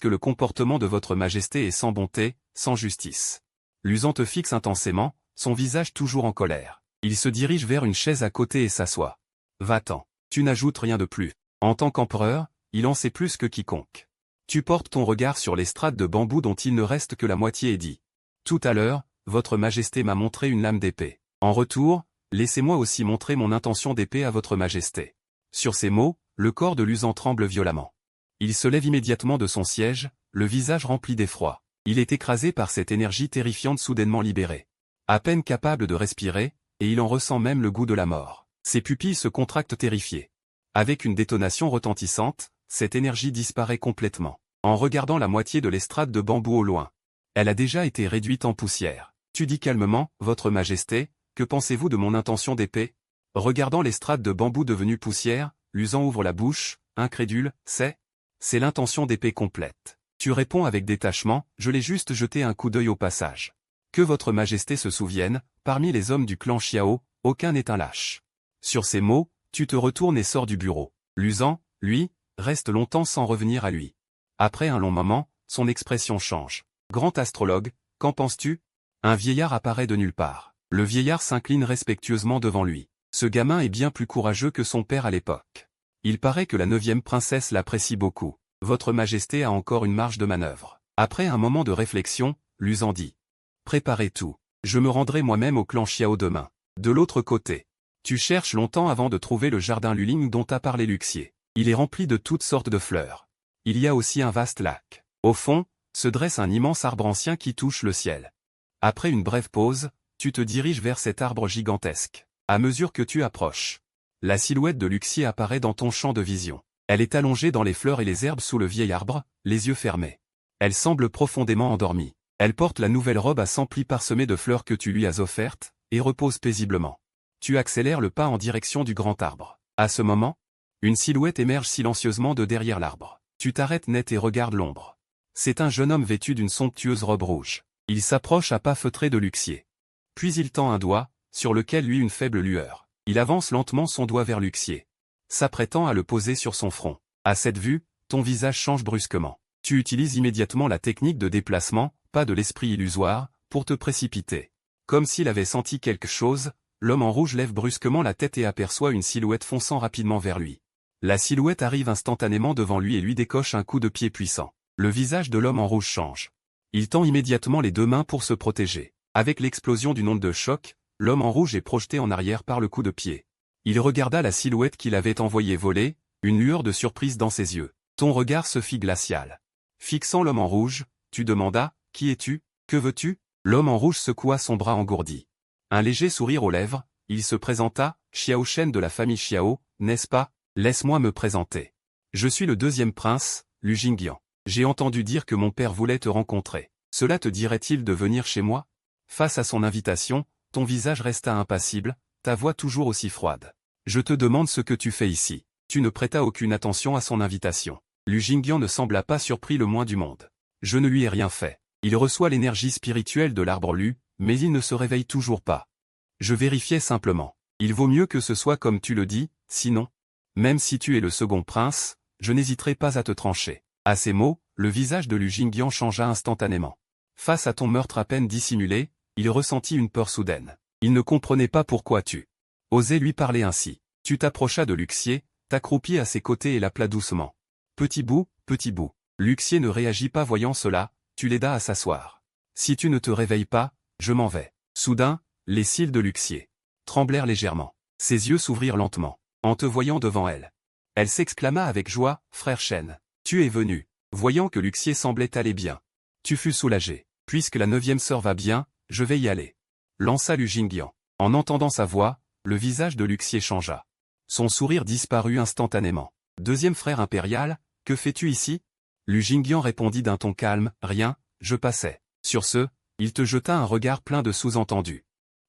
le comportement de votre majesté est sans bonté, sans justice. Luzan te fixe intensément, son visage toujours en colère. Il se dirige vers une chaise à côté et s'assoit. Va-t'en. Tu n'ajoutes rien de plus. En tant qu'empereur, il en sait plus que quiconque. Tu portes ton regard sur l'estrade de bambou dont il ne reste que la moitié et dis. Tout à l'heure, votre majesté m'a montré une lame d'épée. En retour, laissez-moi aussi montrer mon intention d'épée à votre majesté. Sur ces mots, le corps de Luzan tremble violemment. Il se lève immédiatement de son siège, le visage rempli d'effroi. Il est écrasé par cette énergie terrifiante soudainement libérée. À peine capable de respirer, et il en ressent même le goût de la mort. Ses pupilles se contractent terrifiées. Avec une détonation retentissante, cette énergie disparaît complètement. En regardant la moitié de l'estrade de bambou au loin, elle a déjà été réduite en poussière. Tu dis calmement, votre majesté, que pensez-vous de mon intention d'épée? Regardant l'estrade de bambou devenue poussière, Luzan ouvre la bouche, incrédule, c'est l'intention d'épée complète. Tu réponds avec détachement, je l'ai juste jeté un coup d'œil au passage. Que votre majesté se souvienne, parmi les hommes du clan Xiao, aucun n'est un lâche. Sur ces mots, tu te retournes et sors du bureau. Luzan, lui, reste longtemps sans revenir à lui. Après un long moment, son expression change. Grand astrologue, qu'en penses-tu? Un vieillard apparaît de nulle part. Le vieillard s'incline respectueusement devant lui. Ce gamin est bien plus courageux que son père à l'époque. Il paraît que la 9e princesse l'apprécie beaucoup. Votre majesté a encore une marge de manœuvre. Après un moment de réflexion, Luzan dit. Préparez tout. Je me rendrai moi-même au clan Xiao demain. De l'autre côté. Tu cherches longtemps avant de trouver le jardin Luling dont a parlé Luxier. Il est rempli de toutes sortes de fleurs. Il y a aussi un vaste lac. Au fond, se dresse un immense arbre ancien qui touche le ciel. Après une brève pause, tu te diriges vers cet arbre gigantesque. À mesure que tu approches, la silhouette de Luxier apparaît dans ton champ de vision. Elle est allongée dans les fleurs et les herbes sous le vieil arbre, les yeux fermés. Elle semble profondément endormie. Elle porte la nouvelle robe à 100 plis parsemée de fleurs que tu lui as offertes, et repose paisiblement. Tu accélères le pas en direction du grand arbre. À ce moment, une silhouette émerge silencieusement de derrière l'arbre. Tu t'arrêtes net et regardes l'ombre. C'est un jeune homme vêtu d'une somptueuse robe rouge. Il s'approche à pas feutrés de Luxier. Puis il tend un doigt, sur lequel luit une faible lueur. Il avance lentement son doigt vers Luxier, s'apprêtant à le poser sur son front. À cette vue, ton visage change brusquement. Tu utilises immédiatement la technique de déplacement, pas de l'esprit illusoire, pour te précipiter. Comme s'il avait senti quelque chose, l'homme en rouge lève brusquement la tête et aperçoit une silhouette fonçant rapidement vers lui. La silhouette arrive instantanément devant lui et lui décoche un coup de pied puissant. Le visage de l'homme en rouge change. Il tend immédiatement les deux mains pour se protéger. Avec l'explosion d'une onde de choc, l'homme en rouge est projeté en arrière par le coup de pied. Il regarda la silhouette qu'il avait envoyée voler, une lueur de surprise dans ses yeux. Ton regard se fit glacial. Fixant l'homme en rouge, tu demandas, « Qui es-tu? Que veux-tu » L'homme en rouge secoua son bras engourdi. Un léger sourire aux lèvres, il se présenta, « Xiao Shen de la famille Xiao, n'est-ce pas? Laisse-moi me présenter. Je suis le 2e prince, Lu Jingyan. J'ai entendu dire que mon père voulait te rencontrer. Cela te dirait-il de venir chez moi ?» Face à son invitation, ton visage resta impassible, ta voix toujours aussi froide. Je te demande ce que tu fais ici. Tu ne prêtas aucune attention à son invitation. Lu Jingyan ne sembla pas surpris le moins du monde. Je ne lui ai rien fait. Il reçoit l'énergie spirituelle de l'arbre Lu, mais il ne se réveille toujours pas. Je vérifiais simplement. Il vaut mieux que ce soit comme tu le dis, sinon, même si tu es le second prince, je n'hésiterai pas à te trancher. À ces mots, le visage de Lu Jingyan changea instantanément. Face à ton meurtre à peine dissimulé, il ressentit une peur soudaine. Il ne comprenait pas pourquoi tu osais lui parler ainsi. Tu t'approchas de Luxier, t'accroupis à ses côtés et l'appela doucement. Petit bout, petit bout. Luxier ne réagit pas voyant cela, tu l'aidas à s'asseoir. Si tu ne te réveilles pas, je m'en vais. Soudain, les cils de Luxier tremblèrent légèrement. Ses yeux s'ouvrirent lentement, en te voyant devant elle. Elle s'exclama avec joie, frère Shen. Tu es venu. Voyant que Luxier semblait aller bien. Tu fus soulagé. Puisque la 9e sœur va bien, je vais y aller. Lança Lu Jingyan. En entendant sa voix, le visage de Luxier changea. Son sourire disparut instantanément. Deuxième frère impérial, que fais-tu ici? Lu Jingyan répondit d'un ton calme, rien, je passais. Sur ce, il te jeta un regard plein de sous-entendus.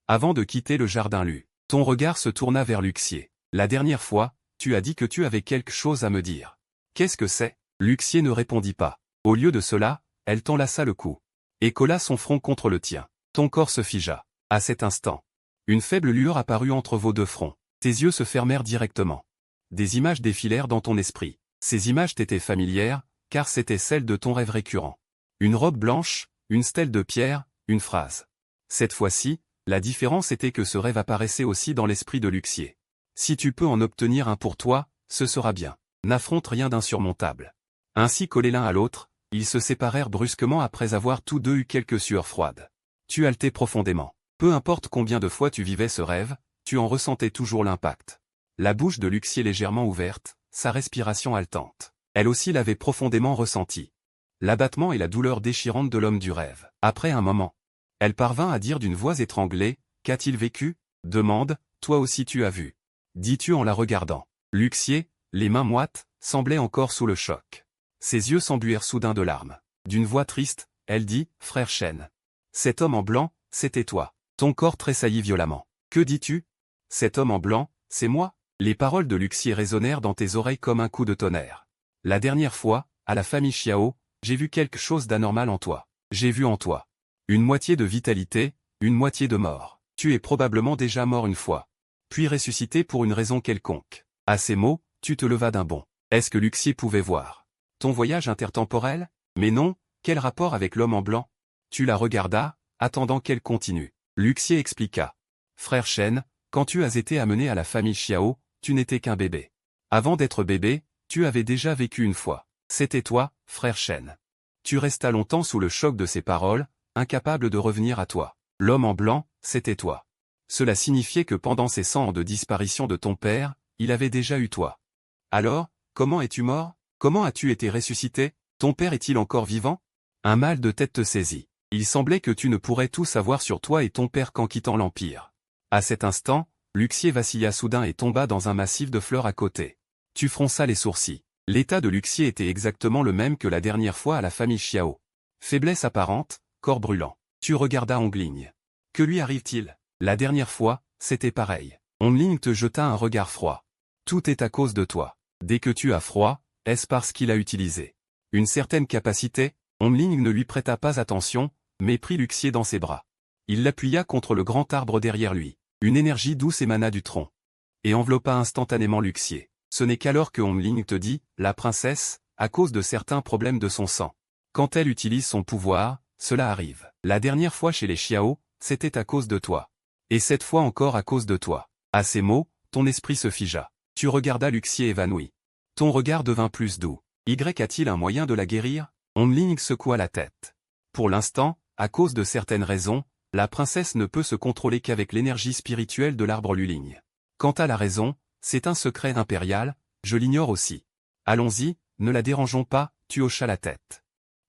Avant de quitter le jardin Lu, ton regard se tourna vers Luxier. La dernière fois, tu as dit que tu avais quelque chose à me dire. Qu'est-ce que c'est? Luxier ne répondit pas. Au lieu de cela, elle t'enlaça le cou et colla son front contre le tien. Ton corps se figea. À cet instant, une faible lueur apparut entre vos deux fronts. Tes yeux se fermèrent directement. Des images défilèrent dans ton esprit. Ces images t'étaient familières, car c'étaient celles de ton rêve récurrent. Une robe blanche, une stèle de pierre, une phrase. Cette fois-ci, la différence était que ce rêve apparaissait aussi dans l'esprit de Luxier. Si tu peux en obtenir un pour toi, ce sera bien. N'affronte rien d'insurmontable. Ainsi collés l'un à l'autre, ils se séparèrent brusquement après avoir tous deux eu quelques sueurs froides. Tu haletais profondément. Peu importe combien de fois tu vivais ce rêve, tu en ressentais toujours l'impact. La bouche de Luxier légèrement ouverte, sa respiration haletante. Elle aussi l'avait profondément ressenti. L'abattement et la douleur déchirante de l'homme du rêve. Après un moment, elle parvint à dire d'une voix étranglée, « Qu'a-t-il vécu ?» Demande, « Toi aussi tu as vu. » Dis-tu en la regardant. Luxier, les mains moites, semblait encore sous le choc. Ses yeux s'embuèrent soudain de larmes. D'une voix triste, elle dit, « Frère Shen. Cet homme en blanc, c'était toi. » Ton corps tressaillit violemment. « Que dis-tu? Cet homme en blanc, c'est moi ?» Les paroles de Luxier résonnèrent dans tes oreilles comme un coup de tonnerre. La dernière fois, à la famille Xiao, j'ai vu quelque chose d'anormal en toi. J'ai vu en toi une moitié de vitalité, une moitié de mort. Tu es probablement déjà mort une fois, puis ressuscité pour une raison quelconque. À ces mots, tu te levas d'un bond. Est-ce que Luxier pouvait voir ton voyage intertemporel? Mais non, quel rapport avec l'homme en blanc? Tu la regardas, attendant qu'elle continue. Luxier expliqua. Frère Shen, quand tu as été amené à la famille Xiao, tu n'étais qu'un bébé. Avant d'être bébé, tu avais déjà vécu une fois. C'était toi, frère Shen. Tu restas longtemps sous le choc de ces paroles, incapable de revenir à toi. L'homme en blanc, c'était toi. Cela signifiait que pendant ces 100 ans de disparition de ton père, il avait déjà eu toi. Alors, comment es-tu mort? Comment as-tu été ressuscité? Ton père est-il encore vivant? Un mal de tête te saisit. Il semblait que tu ne pourrais tout savoir sur toi et ton père qu'en quittant l'Empire. À cet instant, Luxier vacilla soudain et tomba dans un massif de fleurs à côté. Tu fronças les sourcils. L'état de Luxier était exactement le même que la dernière fois à la famille Xiao. Faiblesse apparente, corps brûlant. Tu regardas Ongligne. Que lui arrive-t-il? La dernière fois, c'était pareil. Ongligne te jeta un regard froid. Tout est à cause de toi. Dès que tu as froid, est-ce parce qu'il a utilisé une certaine capacité? Ongligne ne lui prêta pas attention, mais prit Luxier dans ses bras. Il l'appuya contre le grand arbre derrière lui. Une énergie douce émana du tronc et enveloppa instantanément Luxier. Ce n'est qu'alors que Ongligne te dit, la princesse, à cause de certains problèmes de son sang. Quand elle utilise son pouvoir, cela arrive. La dernière fois chez les Xiao, c'était à cause de toi. Et cette fois encore à cause de toi. À ces mots, ton esprit se figea. Tu regardas Luxier évanoui. Ton regard devint plus doux. A-t-il un moyen de la guérir? Ongligne secoua la tête. Pour l'instant, à cause de certaines raisons, la princesse ne peut se contrôler qu'avec l'énergie spirituelle de l'arbre Luligne. Quant à la raison, c'est un secret impérial, je l'ignore aussi. Allons-y, ne la dérangeons pas, tu hochas la tête.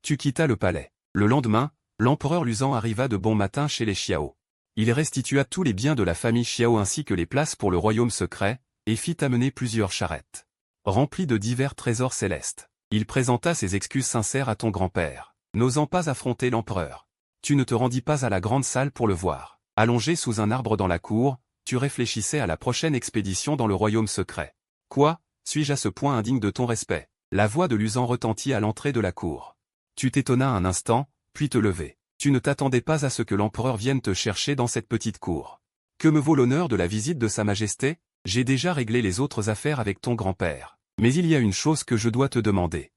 Tu quittas le palais. Le lendemain, l'empereur Luzan arriva de bon matin chez les Xiao. Il restitua tous les biens de la famille Xiao ainsi que les places pour le royaume secret, et fit amener plusieurs charrettes remplies de divers trésors célestes. Il présenta ses excuses sincères à ton grand-père, n'osant pas affronter l'empereur. Tu ne te rendis pas à la grande salle pour le voir. Allongé sous un arbre dans la cour, tu réfléchissais à la prochaine expédition dans le royaume secret. Quoi, suis-je à ce point indigne de ton respect? La voix de Luzan retentit à l'entrée de la cour. Tu t'étonnas un instant, puis te levais. Tu ne t'attendais pas à ce que l'empereur vienne te chercher dans cette petite cour. Que me vaut l'honneur de la visite de Sa Majesté? J'ai déjà réglé les autres affaires avec ton grand-père. Mais il y a une chose que je dois te demander.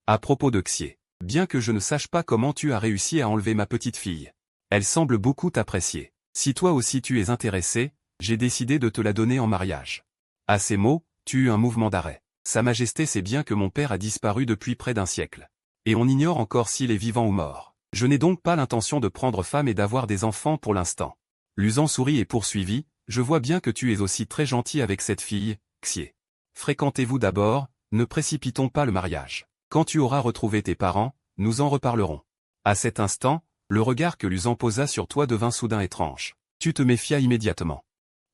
À propos de Xié, bien que je ne sache pas comment tu as réussi à enlever ma petite fille, elle semble beaucoup t'apprécier. Si toi aussi tu es intéressé, j'ai décidé de te la donner en mariage. À ces mots, tu eus un mouvement d'arrêt. Sa Majesté sait bien que mon père a disparu depuis près d'un siècle. Et on ignore encore s'il est vivant ou mort. Je n'ai donc pas l'intention de prendre femme et d'avoir des enfants pour l'instant. Luzan sourit et poursuivit, je vois bien que tu es aussi très gentil avec cette fille, Xié. Fréquentez-vous d'abord, ne précipitons pas le mariage. Quand tu auras retrouvé tes parents, nous en reparlerons. À cet instant, le regard que Luzan posa sur toi devint soudain étrange. Tu te méfias immédiatement.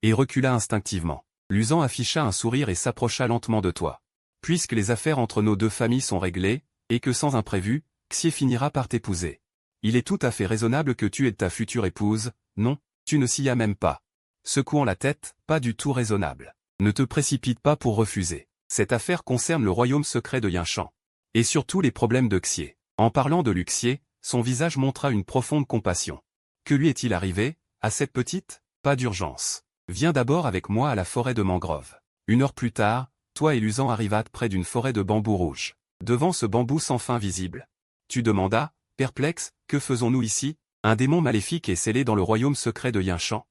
Et recula instinctivement. Luzan afficha un sourire et s'approcha lentement de toi. Puisque les affaires entre nos deux familles sont réglées, et que sans imprévu, Xié finira par t'épouser. Il est tout à fait raisonnable que tu aies ta future épouse, non, tu ne s'y as même pas. Secouant la tête, pas du tout raisonnable. Ne te précipite pas pour refuser. Cette affaire concerne le royaume secret de Yinshan. Et surtout les problèmes de Xié. En parlant de Luxié, son visage montra une profonde compassion. Que lui est-il arrivé, à cette petite? Pas d'urgence. Viens d'abord avec moi à la forêt de mangrove. 1 heure plus tard, toi et Luzan arrivâtes près d'une forêt de bambous rouges. Devant ce bambou sans fin visible. Tu demandas, perplexe, que faisons-nous ici? Un démon maléfique est scellé dans le royaume secret de Yinshan.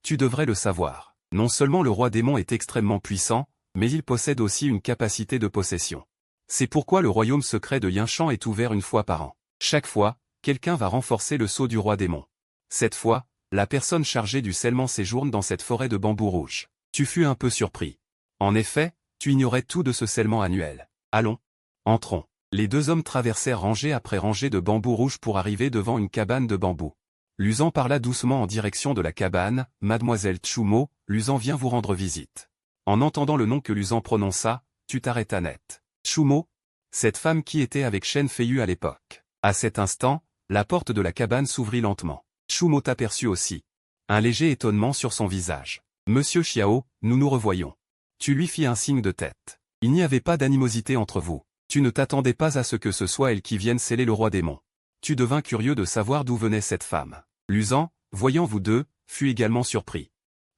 Tu devrais le savoir. Non seulement le roi démon est extrêmement puissant, mais il possède aussi une capacité de possession. C'est pourquoi le royaume secret de Yinshan est ouvert 1 fois par an. Chaque fois, quelqu'un va renforcer le sceau du roi démon. Cette fois, la personne chargée du scellement séjourne dans cette forêt de bambous rouges. Tu fus un peu surpris. En effet, tu ignorais tout de ce scellement annuel. Allons. Entrons. Les deux hommes traversèrent rangée après rangée de bambous rouges pour arriver devant une cabane de bambou. Luzan parla doucement en direction de la cabane, « Mademoiselle Tchumo, Luzan vient vous rendre visite. » En entendant le nom que Luzan prononça, tu t'arrêtas net. Tchumo? Cette femme qui était avec Shen Feiyu à l'époque. À cet instant, la porte de la cabane s'ouvrit lentement. Tchumo t'aperçut aussi. Un léger étonnement sur son visage. « Monsieur Xiao, nous nous revoyons. » Tu lui fis un signe de tête. Il n'y avait pas d'animosité entre vous. Tu ne t'attendais pas à ce que ce soit elle qui vienne sceller le roi démon. Tu devins curieux de savoir d'où venait cette femme. Luzan, voyant vous deux, fut également surpris.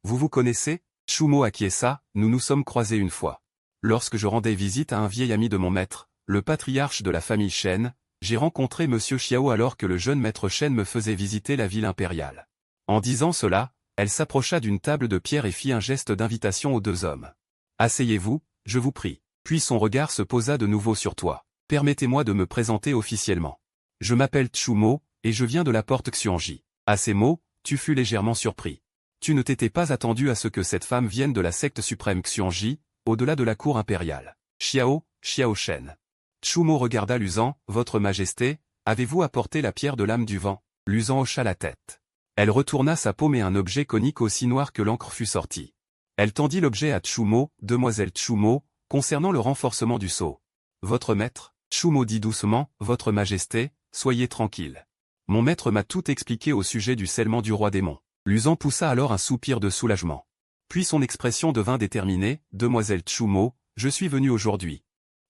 Vous vous connaissez? Tchumo acquiesça, nous nous sommes croisés une fois. Lorsque je rendais visite à un vieil ami de mon maître, le patriarche de la famille Shen, j'ai rencontré Monsieur Xiao alors que le jeune maître Shen me faisait visiter la ville impériale. En disant cela, elle s'approcha d'une table de pierre et fit un geste d'invitation aux deux hommes. Asseyez-vous, je vous prie. Puis son regard se posa de nouveau sur toi. Permettez-moi de me présenter officiellement. Je m'appelle Tchumo, et je viens de la porte Xuanji. À ces mots, tu fus légèrement surpris. Tu ne t'étais pas attendu à ce que cette femme vienne de la secte suprême Xuanji, au-delà de la cour impériale. Xiao Shen. Tchumo regarda Luzan, Votre Majesté, avez-vous apporté la pierre de l'âme du vent? Luzan hocha la tête. Elle retourna sa paume et un objet conique aussi noir que l'encre fut sorti. Elle tendit l'objet à Tchumo, Demoiselle Tchumo, concernant le renforcement du sceau. Votre maître, Tchumo dit doucement, Votre Majesté, soyez tranquille. Mon maître m'a tout expliqué au sujet du scellement du roi démon. Luzan poussa alors un soupir de soulagement. Puis son expression devint déterminée, Demoiselle Tchumo, je suis venu aujourd'hui.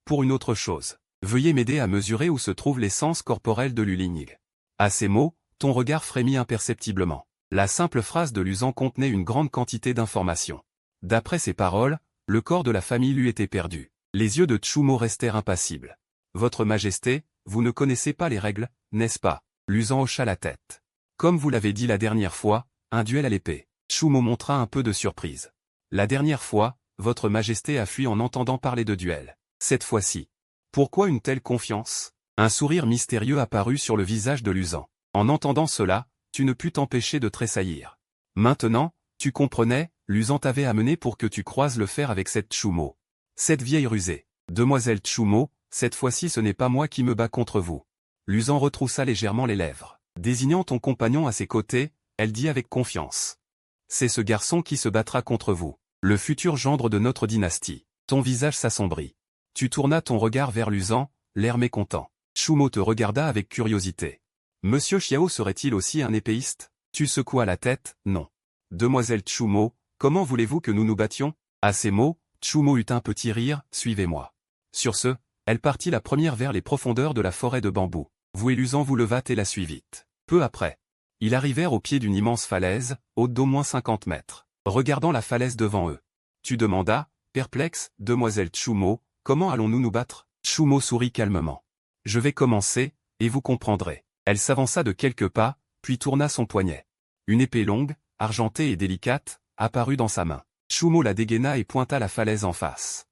Pour une autre chose. Veuillez m'aider à mesurer où se trouve l'essence corporelle de Luling. À ces mots, ton regard frémit imperceptiblement. La simple phrase de Luzan contenait une grande quantité d'informations. D'après ces paroles, le corps de la famille lui était perdu. Les yeux de Tchumo restèrent impassibles. Votre Majesté, vous ne connaissez pas les règles, n'est-ce pas? Luzan hocha la tête. Comme vous l'avez dit la dernière fois, un duel à l'épée. Tchumo montra un peu de surprise. La dernière fois, Votre Majesté a fui en entendant parler de duel. Cette fois-ci. Pourquoi une telle confiance? Un sourire mystérieux apparut sur le visage de Luzan. En entendant cela, tu ne pus t'empêcher de tressaillir. Maintenant, tu comprenais, Luzan t'avait amené pour que tu croises le fer avec cette Tchumo. Cette vieille rusée. Demoiselle Tchumo, cette fois-ci ce n'est pas moi qui me bats contre vous. Luzan retroussa légèrement les lèvres. Désignant ton compagnon à ses côtés, elle dit avec confiance. C'est ce garçon qui se battra contre vous. Le futur gendre de notre dynastie. Ton visage s'assombrit. Tu tournas ton regard vers Luzan, l'air mécontent. Tchumo te regarda avec curiosité. Monsieur Xiao serait-il aussi un épéiste? Tu secouas la tête, non. Demoiselle Tsumo, comment voulez-vous que nous nous battions? À ces mots, Tsumo eut un petit rire, suivez-moi. Sur ce, elle partit la première vers les profondeurs de la forêt de bambous. Vous et Luzan vous levâtes et la suivîtes. Peu après, ils arrivèrent au pied d'une immense falaise, haute d'au moins 50 mètres. Regardant la falaise devant eux, tu demandas, perplexe, Demoiselle Tsumo, comment allons-nous nous battre? Tsumo sourit calmement. Je vais commencer, et vous comprendrez. Elle s'avança de quelques pas, puis tourna son poignet. Une épée longue, argentée et délicate, apparut dans sa main. Tsumo la dégaina et pointa la falaise en face.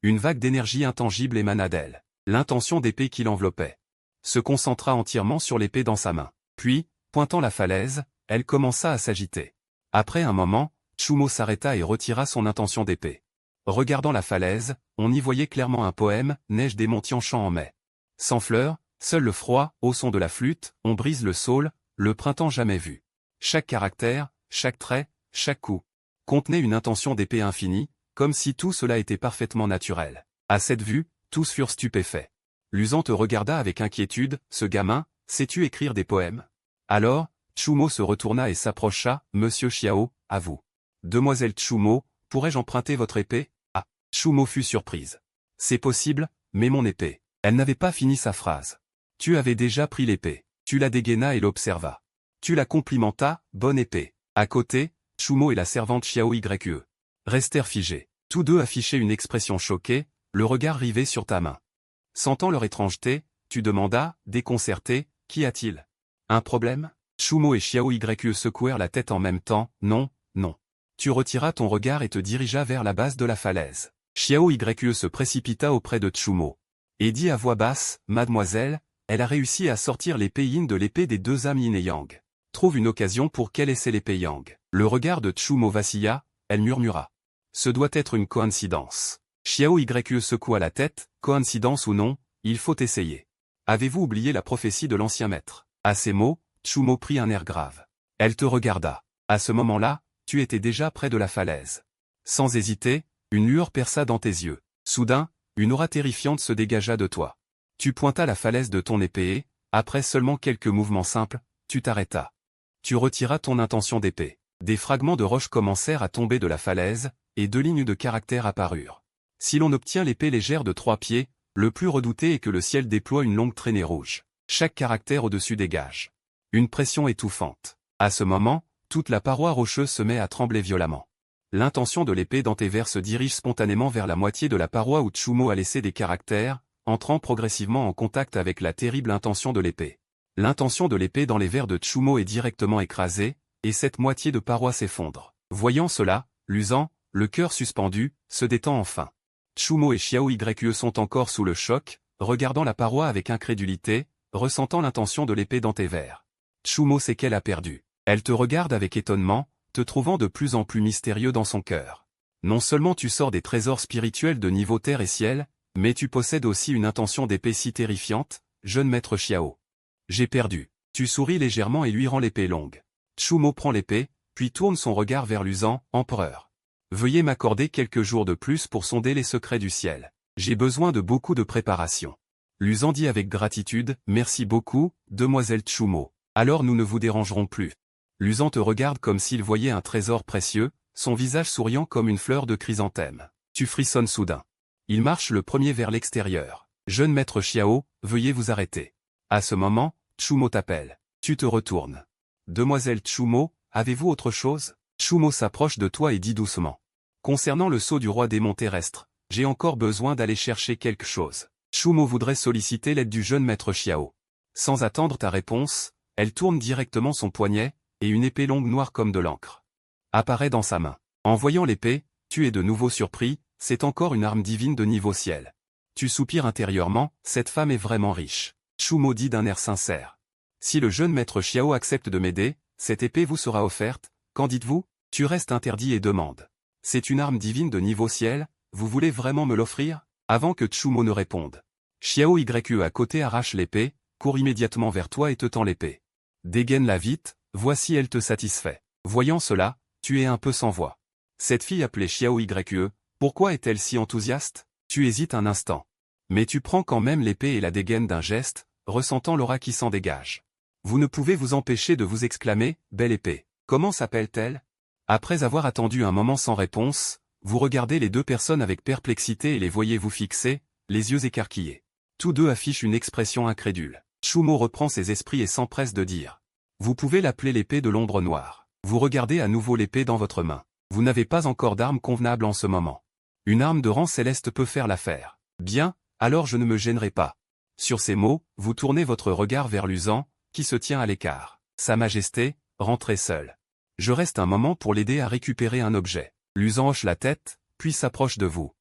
Une vague d'énergie intangible émana d'elle. L'intention d'épée qui l'enveloppait se concentra entièrement sur l'épée dans sa main. Puis, pointant la falaise, elle commença à s'agiter. Après un moment, Tsumo s'arrêta et retira son intention d'épée. Regardant la falaise, on y voyait clairement un poème, neige des Montians chant en mai. Sans fleurs, seul le froid, au son de la flûte, on brise le saule, le printemps jamais vu. Chaque caractère, chaque trait, chaque coup, contenait une intention d'épée infinie, comme si tout cela était parfaitement naturel. À cette vue, tous furent stupéfaits. Luzan te regarda avec inquiétude, ce gamin, sais-tu écrire des poèmes? Alors, Tsumo se retourna et s'approcha, Monsieur Xiao, à vous. Demoiselle Tsumo, pourrais-je emprunter votre épée? Ah, Tsumo fut surprise. C'est possible, mais mon épée. Elle n'avait pas fini sa phrase. Tu avais déjà pris l'épée. Tu la dégaina et l'observa. Tu la complimenta, bonne épée. À côté, Tsumo et la servante Xiao Yue restèrent figés. Tous deux affichaient une expression choquée, le regard rivé sur ta main. Sentant leur étrangeté, tu demandas, déconcerté, qu'y a-t-il? Un problème? Tsumo et Xiao Yue secouèrent la tête en même temps, non, non. Tu retiras ton regard et te dirigea vers la base de la falaise. Xiao Yue se précipita auprès de Tsumo. Et dit à voix basse, Mademoiselle, elle a réussi à sortir l'épée yin de l'épée des deux âmes yin et yang. Trouve une occasion pour qu'elle essaie l'épée yang. Le regard de Tsumo vacilla, elle murmura. Ce doit être une coïncidence. Xiao Yue secoua la tête, coïncidence ou non, il faut essayer. Avez-vous oublié la prophétie de l'ancien maître? À ces mots, Tsumo prit un air grave. Elle te regarda. À ce moment-là, tu étais déjà près de la falaise. Sans hésiter, une lueur perça dans tes yeux. Soudain, une aura terrifiante se dégagea de toi. Tu pointas la falaise de ton épée et, après seulement quelques mouvements simples, tu t'arrêtas. Tu retiras ton intention d'épée. Des fragments de roche commencèrent à tomber de la falaise, et 2 lignes de caractères apparurent. Si l'on obtient l'épée légère de 3 pieds, le plus redouté est que le ciel déploie une longue traînée rouge. Chaque caractère au-dessus dégage une pression étouffante. À ce moment, toute la paroi rocheuse se met à trembler violemment. L'intention de l'épée dans tes vers se dirige spontanément vers la moitié de la paroi où Tsumo a laissé des caractères, entrant progressivement en contact avec la terrible intention de l'épée. L'intention de l'épée dans les vers de Tsumo est directement écrasée, et cette moitié de paroi s'effondre. Voyant cela, Luzan, le cœur suspendu, se détend enfin. Tsumo et Xiao Yue sont encore sous le choc, regardant la paroi avec incrédulité, ressentant l'intention de l'épée dans tes vers. Tsumo sait qu'elle a perdu. Elle te regarde avec étonnement, te trouvant de plus en plus mystérieux dans son cœur. Non seulement tu sors des trésors spirituels de niveau terre et ciel, mais tu possèdes aussi une intention d'épée si terrifiante, jeune maître Xiao. J'ai perdu. Tu souris légèrement et lui rends l'épée longue. Tsumo prend l'épée, puis tourne son regard vers Luzan, empereur. Veuillez m'accorder quelques jours de plus pour sonder les secrets du ciel. J'ai besoin de beaucoup de préparation. Luzan dit avec gratitude, merci beaucoup, demoiselle Tsumo. Alors nous ne vous dérangerons plus. Luzan te regarde comme s'il voyait un trésor précieux, son visage souriant comme une fleur de chrysanthème. Tu frissonnes soudain. Il marche le premier vers l'extérieur. Jeune maître Xiao, veuillez vous arrêter. À ce moment, Tsumo t'appelle. Tu te retournes. Demoiselle Tsumo, avez-vous autre chose? Tsumo s'approche de toi et dit doucement. Concernant le sceau du roi démon terrestre, j'ai encore besoin d'aller chercher quelque chose. Tsumo voudrait solliciter l'aide du jeune maître Xiao. Sans attendre ta réponse, elle tourne directement son poignet, et une épée longue noire comme de l'encre apparaît dans sa main. En voyant l'épée, tu es de nouveau surpris, c'est encore une arme divine de niveau ciel. Tu soupires intérieurement, cette femme est vraiment riche. Tsumo dit d'un air sincère. Si le jeune maître Xiao accepte de m'aider, cette épée vous sera offerte, qu'en dites-vous? Tu restes interdit et demande. C'est une arme divine de niveau ciel, vous voulez vraiment me l'offrir? Avant que Tsumo ne réponde. Xiao Yue à côté arrache l'épée, court immédiatement vers toi et te tend l'épée. Dégaine-la vite, voici elle te satisfait. Voyant cela, tu es un peu sans voix. Cette fille appelée Xiao Yue, pourquoi est-elle si enthousiaste? Tu hésites un instant. Mais tu prends quand même l'épée et la dégaines d'un geste, ressentant l'aura qui s'en dégage. Vous ne pouvez vous empêcher de vous exclamer, belle épée. Comment s'appelle-t-elle? Après avoir attendu un moment sans réponse, vous regardez les deux personnes avec perplexité et les voyez vous fixer, les yeux écarquillés. Tous deux affichent une expression incrédule. Chumo reprend ses esprits et s'empresse de dire. Vous pouvez l'appeler l'épée de l'ombre noire. Vous regardez à nouveau l'épée dans votre main. Vous n'avez pas encore d'arme convenable en ce moment. Une arme de rang céleste peut faire l'affaire. Bien, alors je ne me gênerai pas. Sur ces mots, vous tournez votre regard vers Luzan, qui se tient à l'écart. Sa Majesté, rentrez seul. Je reste un moment pour l'aider à récupérer un objet. Luzan hoche la tête, puis s'approche de vous.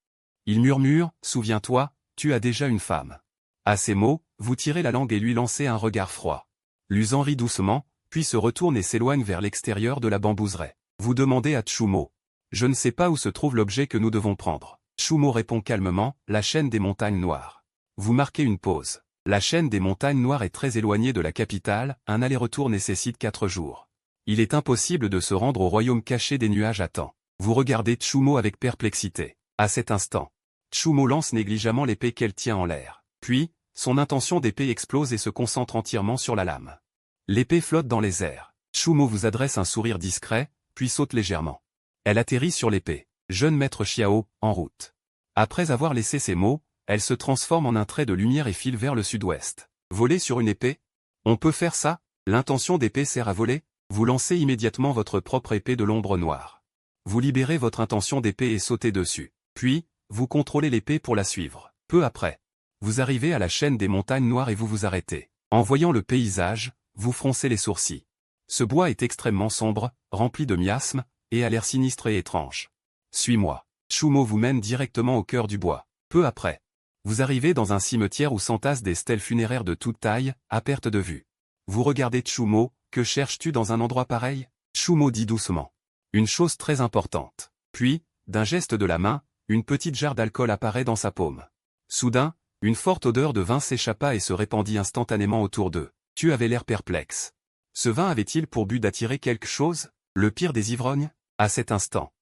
Il murmure, souviens-toi, tu as déjà une femme. À ces mots, vous tirez la langue et lui lancez un regard froid. Luzan rit doucement, puis se retourne et s'éloigne vers l'extérieur de la bambouseraie. Vous demandez à Chumo. Je ne sais pas où se trouve l'objet que nous devons prendre. Chumo répond calmement, la chaîne des montagnes noires. Vous marquez une pause. La chaîne des montagnes noires est très éloignée de la capitale, un aller-retour nécessite 4 jours. Il est impossible de se rendre au royaume caché des nuages à temps. Vous regardez Chumo avec perplexité. À cet instant, Chumo lance négligemment l'épée qu'elle tient en l'air. Puis, son intention d'épée explose et se concentre entièrement sur la lame. L'épée flotte dans les airs. Chumo vous adresse un sourire discret, puis saute légèrement. Elle atterrit sur l'épée. Jeune maître Xiao, en route. Après avoir laissé ces mots, elle se transforme en un trait de lumière et file vers le sud-ouest. Voler sur une épée? On peut faire ça? L'intention d'épée sert à voler? Vous lancez immédiatement votre propre épée de l'ombre noire. Vous libérez votre intention d'épée et sautez dessus. Puis, vous contrôlez l'épée pour la suivre. Peu après, vous arrivez à la chaîne des montagnes noires et vous vous arrêtez. En voyant le paysage, vous froncez les sourcils. Ce bois est extrêmement sombre, rempli de miasmes, et a l'air sinistre et étrange. Suis-moi. Chumo vous mène directement au cœur du bois. Peu après, vous arrivez dans un cimetière où s'entassent des stèles funéraires de toute taille, à perte de vue. Vous regardez Chumo, que cherches-tu dans un endroit pareil? Chumo dit doucement. Une chose très importante. Puis, d'un geste de la main, une petite jarre d'alcool apparaît dans sa paume. Soudain, une forte odeur de vin s'échappa et se répandit instantanément autour d'eux. Tu avais l'air perplexe. Ce vin avait-il pour but d'attirer quelque chose? Le pire des ivrognes? À cet instant,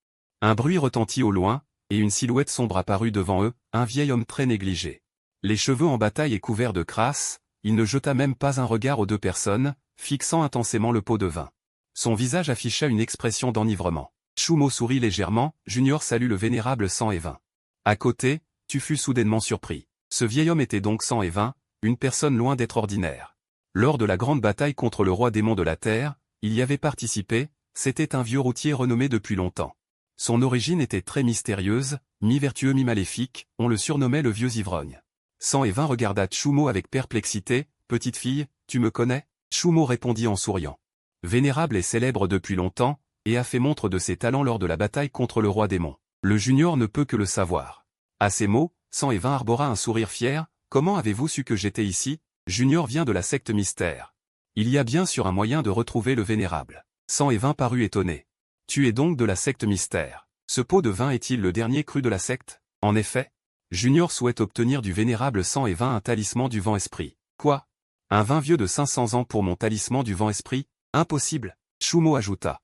un bruit retentit au loin, et une silhouette sombre apparut devant eux, un vieil homme très négligé. Les cheveux en bataille et couverts de crasse, il ne jeta même pas un regard aux deux personnes, fixant intensément le pot de vin. Son visage afficha une expression d'enivrement. Chumo sourit légèrement, Junior salue le vénérable sang et vin. À côté, tu fus soudainement surpris. Ce vieil homme était donc sang et vin, une personne loin d'être ordinaire. Lors de la grande bataille contre le roi démon de la Terre, il y avait participé, c'était un vieux routier renommé depuis longtemps. Son origine était très mystérieuse, mi-vertueux mi-maléfique, on le surnommait le vieux ivrogne. Sang et vin regarda Chumo avec perplexité, « Petite fille, tu me connais ?» Chumo répondit en souriant. Vénérable et célèbre depuis longtemps, et a fait montre de ses talents lors de la bataille contre le roi démon. Le junior ne peut que le savoir. À ces mots, Sang et vin arbora un sourire fier, « Comment avez-vous su que j'étais ici ?» Junior vient de la secte mystère. Il y a bien sûr un moyen de retrouver le vénérable. Sang et vin parut étonné. Tu es donc de la secte mystère. Ce pot de vin est-il le dernier cru de la secte? En effet. Junior souhaite obtenir du vénérable Sang et vin un talisman du vent-esprit. Quoi? Un vin vieux de 500 ans pour mon talisman du vent-esprit? Impossible. Chumo ajouta.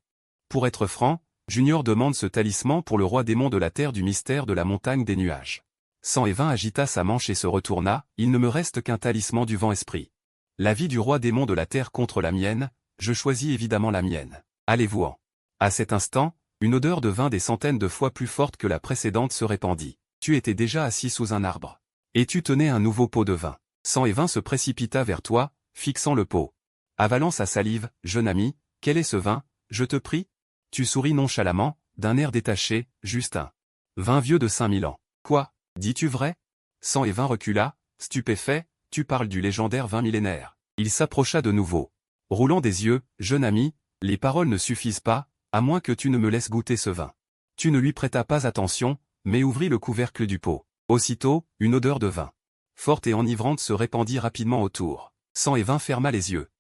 Pour être franc, Junior demande ce talisman pour le roi démon de la terre du mystère de la montagne des nuages. Sang et vin agita sa manche et se retourna, il ne me reste qu'un talisman du vent-esprit. La vie du roi démon de la terre contre la mienne, je choisis évidemment la mienne. Allez-vous-en. À cet instant, une odeur de vin des centaines de fois plus forte que la précédente se répandit. Tu étais déjà assis sous un arbre. Et tu tenais un nouveau pot de vin. Sang et vin se précipita vers toi, fixant le pot. Avalant sa salive, jeune ami, quel est ce vin, je te prie? Tu souris nonchalamment, d'un air détaché, juste un vin vieux de 5000 ans. Quoi? Dis-tu vrai? Sang et vin recula, stupéfait, tu parles du légendaire vin millénaire. Il s'approcha de nouveau. Roulant des yeux, jeune ami, les paroles ne suffisent pas, à moins que tu ne me laisses goûter ce vin. Tu ne lui prêtas pas attention, mais ouvrit le couvercle du pot. Aussitôt, une odeur de vin forte et enivrante se répandit rapidement autour. Sang et vin ferma les yeux.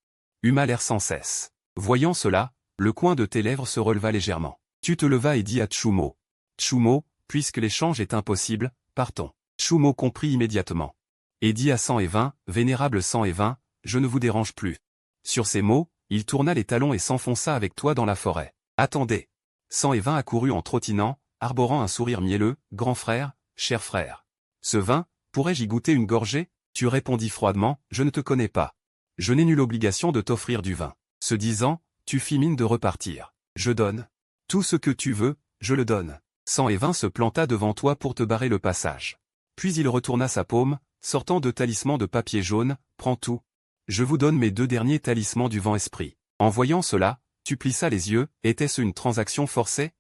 Huma l'air sans cesse. Voyant cela, le coin de tes lèvres se releva légèrement. Tu te levas et dis à Chumo. Chumo, puisque l'échange est impossible, partons. Chumo comprit immédiatement. Et dit à Sang et vin, vénérable Sang et vin, je ne vous dérange plus. Sur ces mots, il tourna les talons et s'enfonça avec toi dans la forêt. Attendez. Sang et vin accourut en trottinant, arborant un sourire mielleux, grand frère, cher frère. Ce vin, pourrais-je y goûter une gorgée? Tu répondis froidement, je ne te connais pas. Je n'ai nulle obligation de t'offrir du vin. Ce disant, tu fis mine de repartir. Je donne. Tout ce que tu veux, je le donne. Sang et vin se planta devant toi pour te barrer le passage. Puis il retourna sa paume, sortant deux talismans de papier jaune, prends tout. Je vous donne mes deux derniers talismans du vent-esprit. En voyant cela, tu plissas les yeux, était-ce une transaction forcée?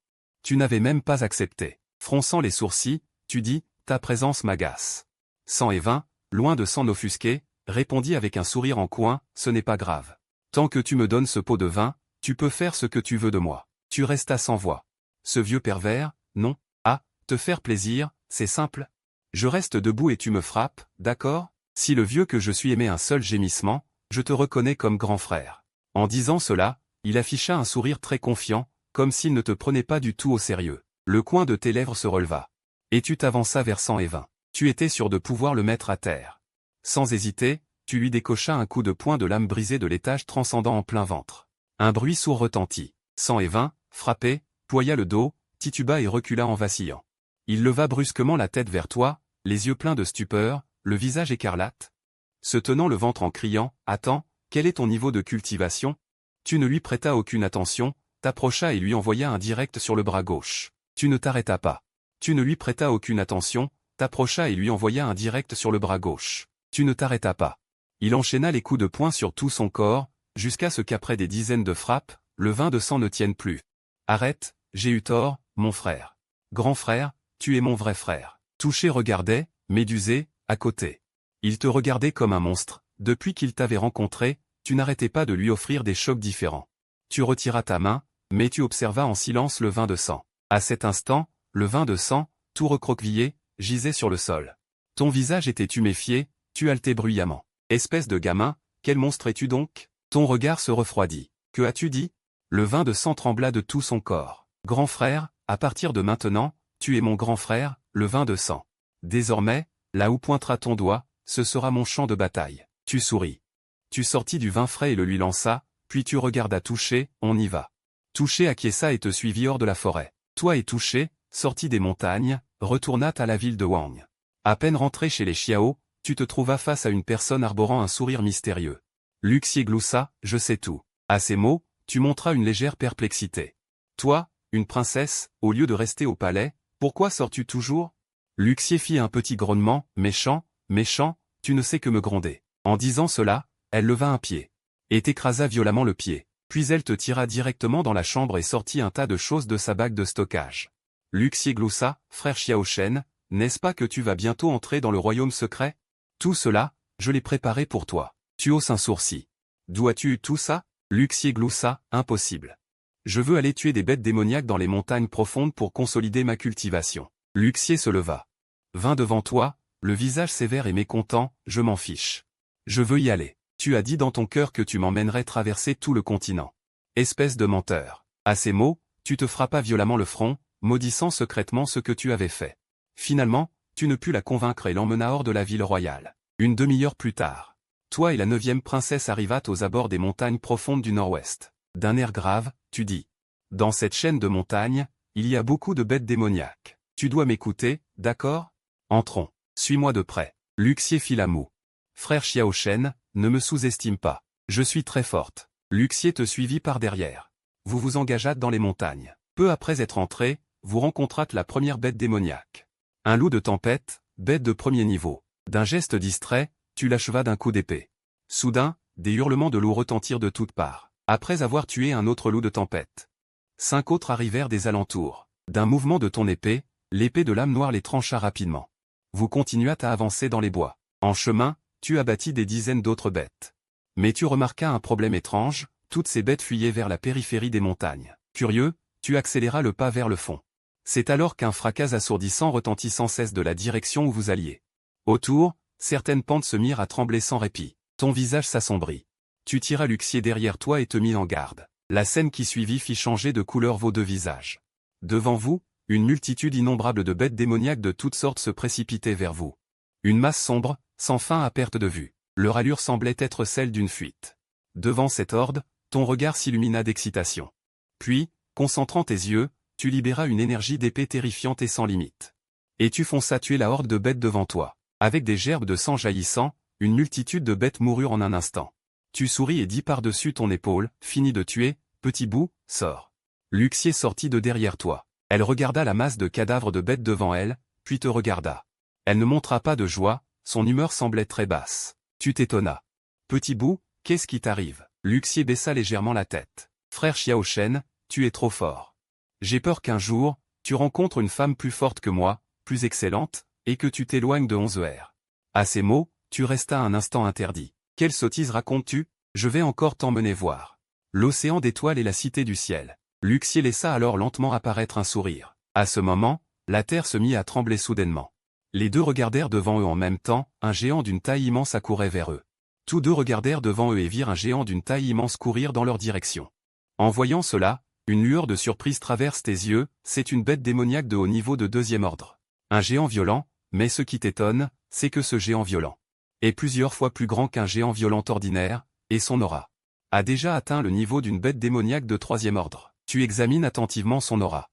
Tu n'avais même pas accepté. Fronçant les sourcils, tu dis, ta présence m'agace. Sang et vin, loin de s'en offusquer, répondit avec un sourire en coin, ce n'est pas grave. Tant que tu me donnes ce pot de vin, tu peux faire ce que tu veux de moi. Tu restas sans voix. Ce vieux pervers, non. Ah, te faire plaisir, c'est simple. Je reste debout et tu me frappes, d'accord? Si le vieux que je suis émet un seul gémissement, je te reconnais comme grand frère. En disant cela, il afficha un sourire très confiant, comme s'il ne te prenait pas du tout au sérieux. Le coin de tes lèvres se releva. Et tu t'avanças vers Sang et Vin. Tu étais sûr de pouvoir le mettre à terre. Sans hésiter, tu lui décochas un coup de poing de lame brisée de l'étage transcendant en plein ventre. Un bruit sourd retentit. Sang et Vin, frappé, ploya le dos, tituba et recula en vacillant. Il leva brusquement la tête vers toi, les yeux pleins de stupeur, le visage écarlate. Se tenant le ventre en criant, « Attends, quel est ton niveau de cultivation ?» Tu ne lui prêtas aucune attention, t'approcha et lui envoya un direct sur le bras gauche. Tu ne t'arrêtas pas. Tu ne lui prêtas aucune attention, t'approcha et lui envoya un direct sur le bras gauche. Tu ne t'arrêtas pas. Il enchaîna les coups de poing sur tout son corps, jusqu'à ce qu'après des dizaines de frappes, le vin de sang ne tienne plus. Arrête, j'ai eu tort, mon frère. Grand frère, tu es mon vrai frère. Touché regardait, médusé, à côté. Il te regardait comme un monstre, depuis qu'il t'avait rencontré, tu n'arrêtais pas de lui offrir des chocs différents. Tu retiras ta main, mais tu observas en silence le vin de sang. À cet instant, le vin de sang, tout recroquevillé, gisait sur le sol. Ton visage était tuméfié, tu haletais bruyamment. Espèce de gamin, quel monstre es-tu donc? Ton regard se refroidit. Que as-tu dit? Le vin de sang trembla de tout son corps. Grand frère, à partir de maintenant, tu es mon grand frère, le vin de sang. Désormais, là où pointera ton doigt, ce sera mon champ de bataille. Tu souris. Tu sortis du vin frais et le lui lança, puis tu regardas Touché, on y va. Touché acquiesça et te suivit hors de la forêt. Toi et Touché, sortis des montagnes, retournâtes à la ville de Wang. À peine rentré chez les Xiao, tu te trouvas face à une personne arborant un sourire mystérieux. Luxier gloussa, je sais tout. À ces mots, tu montras une légère perplexité. Toi, une princesse, au lieu de rester au palais, pourquoi sors-tu toujours? Luxier fit un petit grognement, méchant, méchant, tu ne sais que me gronder. En disant cela, elle leva un pied. Et t'écrasa violemment le pied. Puis elle te tira directement dans la chambre et sortit un tas de choses de sa bague de stockage. Luxier gloussa, frère Xiaoshen, n'est-ce pas que tu vas bientôt entrer dans le royaume secret? Tout cela, je l'ai préparé pour toi. Tu hausses un sourcil. D'où as-tu eu tout ça? Luxier gloussa, impossible. Je veux aller tuer des bêtes démoniaques dans les montagnes profondes pour consolider ma cultivation. Luxier se leva. Vint devant toi, le visage sévère et mécontent, je m'en fiche. Je veux y aller. Tu as dit dans ton cœur que tu m'emmènerais traverser tout le continent. Espèce de menteur. À ces mots, tu te frappas violemment le front, maudissant secrètement ce que tu avais fait. Finalement, tu ne pus la convaincre et l'emmena hors de la ville royale. Une demi-heure plus tard, toi et la 9e princesse arrivâtes aux abords des montagnes profondes du nord-ouest. D'un air grave, tu dis. Dans cette chaîne de montagnes, il y a beaucoup de bêtes démoniaques. Tu dois m'écouter, d'accord? Entrons. Suis-moi de près. Luxier fit la moue. Frère Xiaoshen, ne me sous-estime pas. Je suis très forte. Luxier te suivit par derrière. Vous vous engageâtes dans les montagnes. Peu après être entré, vous rencontrâtes la première bête démoniaque. Un loup de tempête, bête de premier niveau. D'un geste distrait, tu l'achevas d'un coup d'épée. Soudain, des hurlements de loup retentirent de toutes parts. Après avoir tué un autre loup de tempête. 5 autres arrivèrent des alentours. D'un mouvement de ton épée, l'épée de lame noire les trancha rapidement. Vous continuâtes à avancer dans les bois. En chemin, tu abattis des dizaines d'autres bêtes. Mais tu remarquas un problème étrange, toutes ces bêtes fuyaient vers la périphérie des montagnes. Curieux, tu accéléras le pas vers le fond. C'est alors qu'un fracas assourdissant retentit sans cesse de la direction où vous alliez. Autour, certaines pentes se mirent à trembler sans répit. Ton visage s'assombrit. Tu tiras Luxier derrière toi et te mis en garde. La scène qui suivit fit changer de couleur vos deux visages. Devant vous, une multitude innombrable de bêtes démoniaques de toutes sortes se précipitaient vers vous. Une masse sombre, sans fin à perte de vue. Leur allure semblait être celle d'une fuite. Devant cette horde, ton regard s'illumina d'excitation. Puis, concentrant tes yeux, tu libéras une énergie d'épée terrifiante et sans limite. Et tu fonças tuer la horde de bêtes devant toi. Avec des gerbes de sang jaillissant, une multitude de bêtes moururent en un instant. Tu souris et dis par-dessus ton épaule, fini de tuer, petit bout, sors. Luxier sortit de derrière toi. Elle regarda la masse de cadavres de bêtes devant elle, puis te regarda. Elle ne montra pas de joie, son humeur semblait très basse. Tu t'étonnas. Petit bout, qu'est-ce qui t'arrive? Luxier baissa légèrement la tête. Frère Xiao Shen, tu es trop fort. J'ai peur qu'un jour, tu rencontres une femme plus forte que moi, plus excellente, et que tu t'éloignes de 11 heures. À ces mots, tu restas un instant interdit. Quelle sottise racontes-tu? Je vais encore t'emmener voir l'océan d'étoiles et la cité du ciel. Luxier laissa alors lentement apparaître un sourire. À ce moment, la terre se mit à trembler soudainement. Les deux regardèrent devant eux en même temps, un géant d'une taille immense accourait vers eux. Tous deux regardèrent devant eux et virent un géant d'une taille immense courir dans leur direction. En voyant cela, une lueur de surprise traverse tes yeux, c'est une bête démoniaque de haut niveau de 2e ordre. Un géant violent, mais ce qui t'étonne, c'est que ce géant violent est plusieurs fois plus grand qu'un géant violent ordinaire, et son aura a déjà atteint le niveau d'une bête démoniaque de 3e ordre. Tu examines attentivement son aura.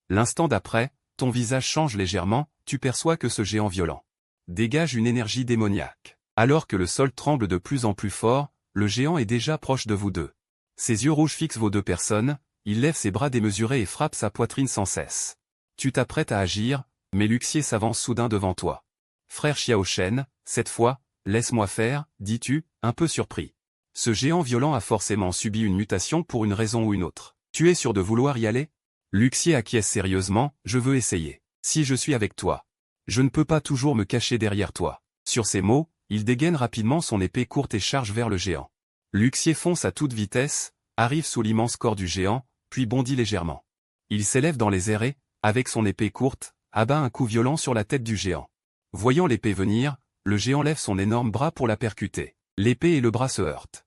L'instant d'après, ton visage change légèrement, tu perçois que ce géant violent dégage une énergie démoniaque. Alors que le sol tremble de plus en plus fort, le géant est déjà proche de vous deux. Ses yeux rouges fixent vos deux personnes, il lève ses bras démesurés et frappe sa poitrine sans cesse. Tu t'apprêtes à agir, mais Luxier s'avance soudain devant toi. Frère Xiao Shen, cette fois, laisse-moi faire, dis-tu, un peu surpris. Ce géant violent a forcément subi une mutation pour une raison ou une autre. Tu es sûr de vouloir y aller? Luxier acquiesce sérieusement, je veux essayer. Si je suis avec toi, je ne peux pas toujours me cacher derrière toi. Sur ces mots, il dégaine rapidement son épée courte et charge vers le géant. Luxier fonce à toute vitesse, arrive sous l'immense corps du géant, puis bondit légèrement. Il s'élève dans les airs et, avec son épée courte, abat un coup violent sur la tête du géant. Voyant l'épée venir, le géant lève son énorme bras pour la percuter. L'épée et le bras se heurtent.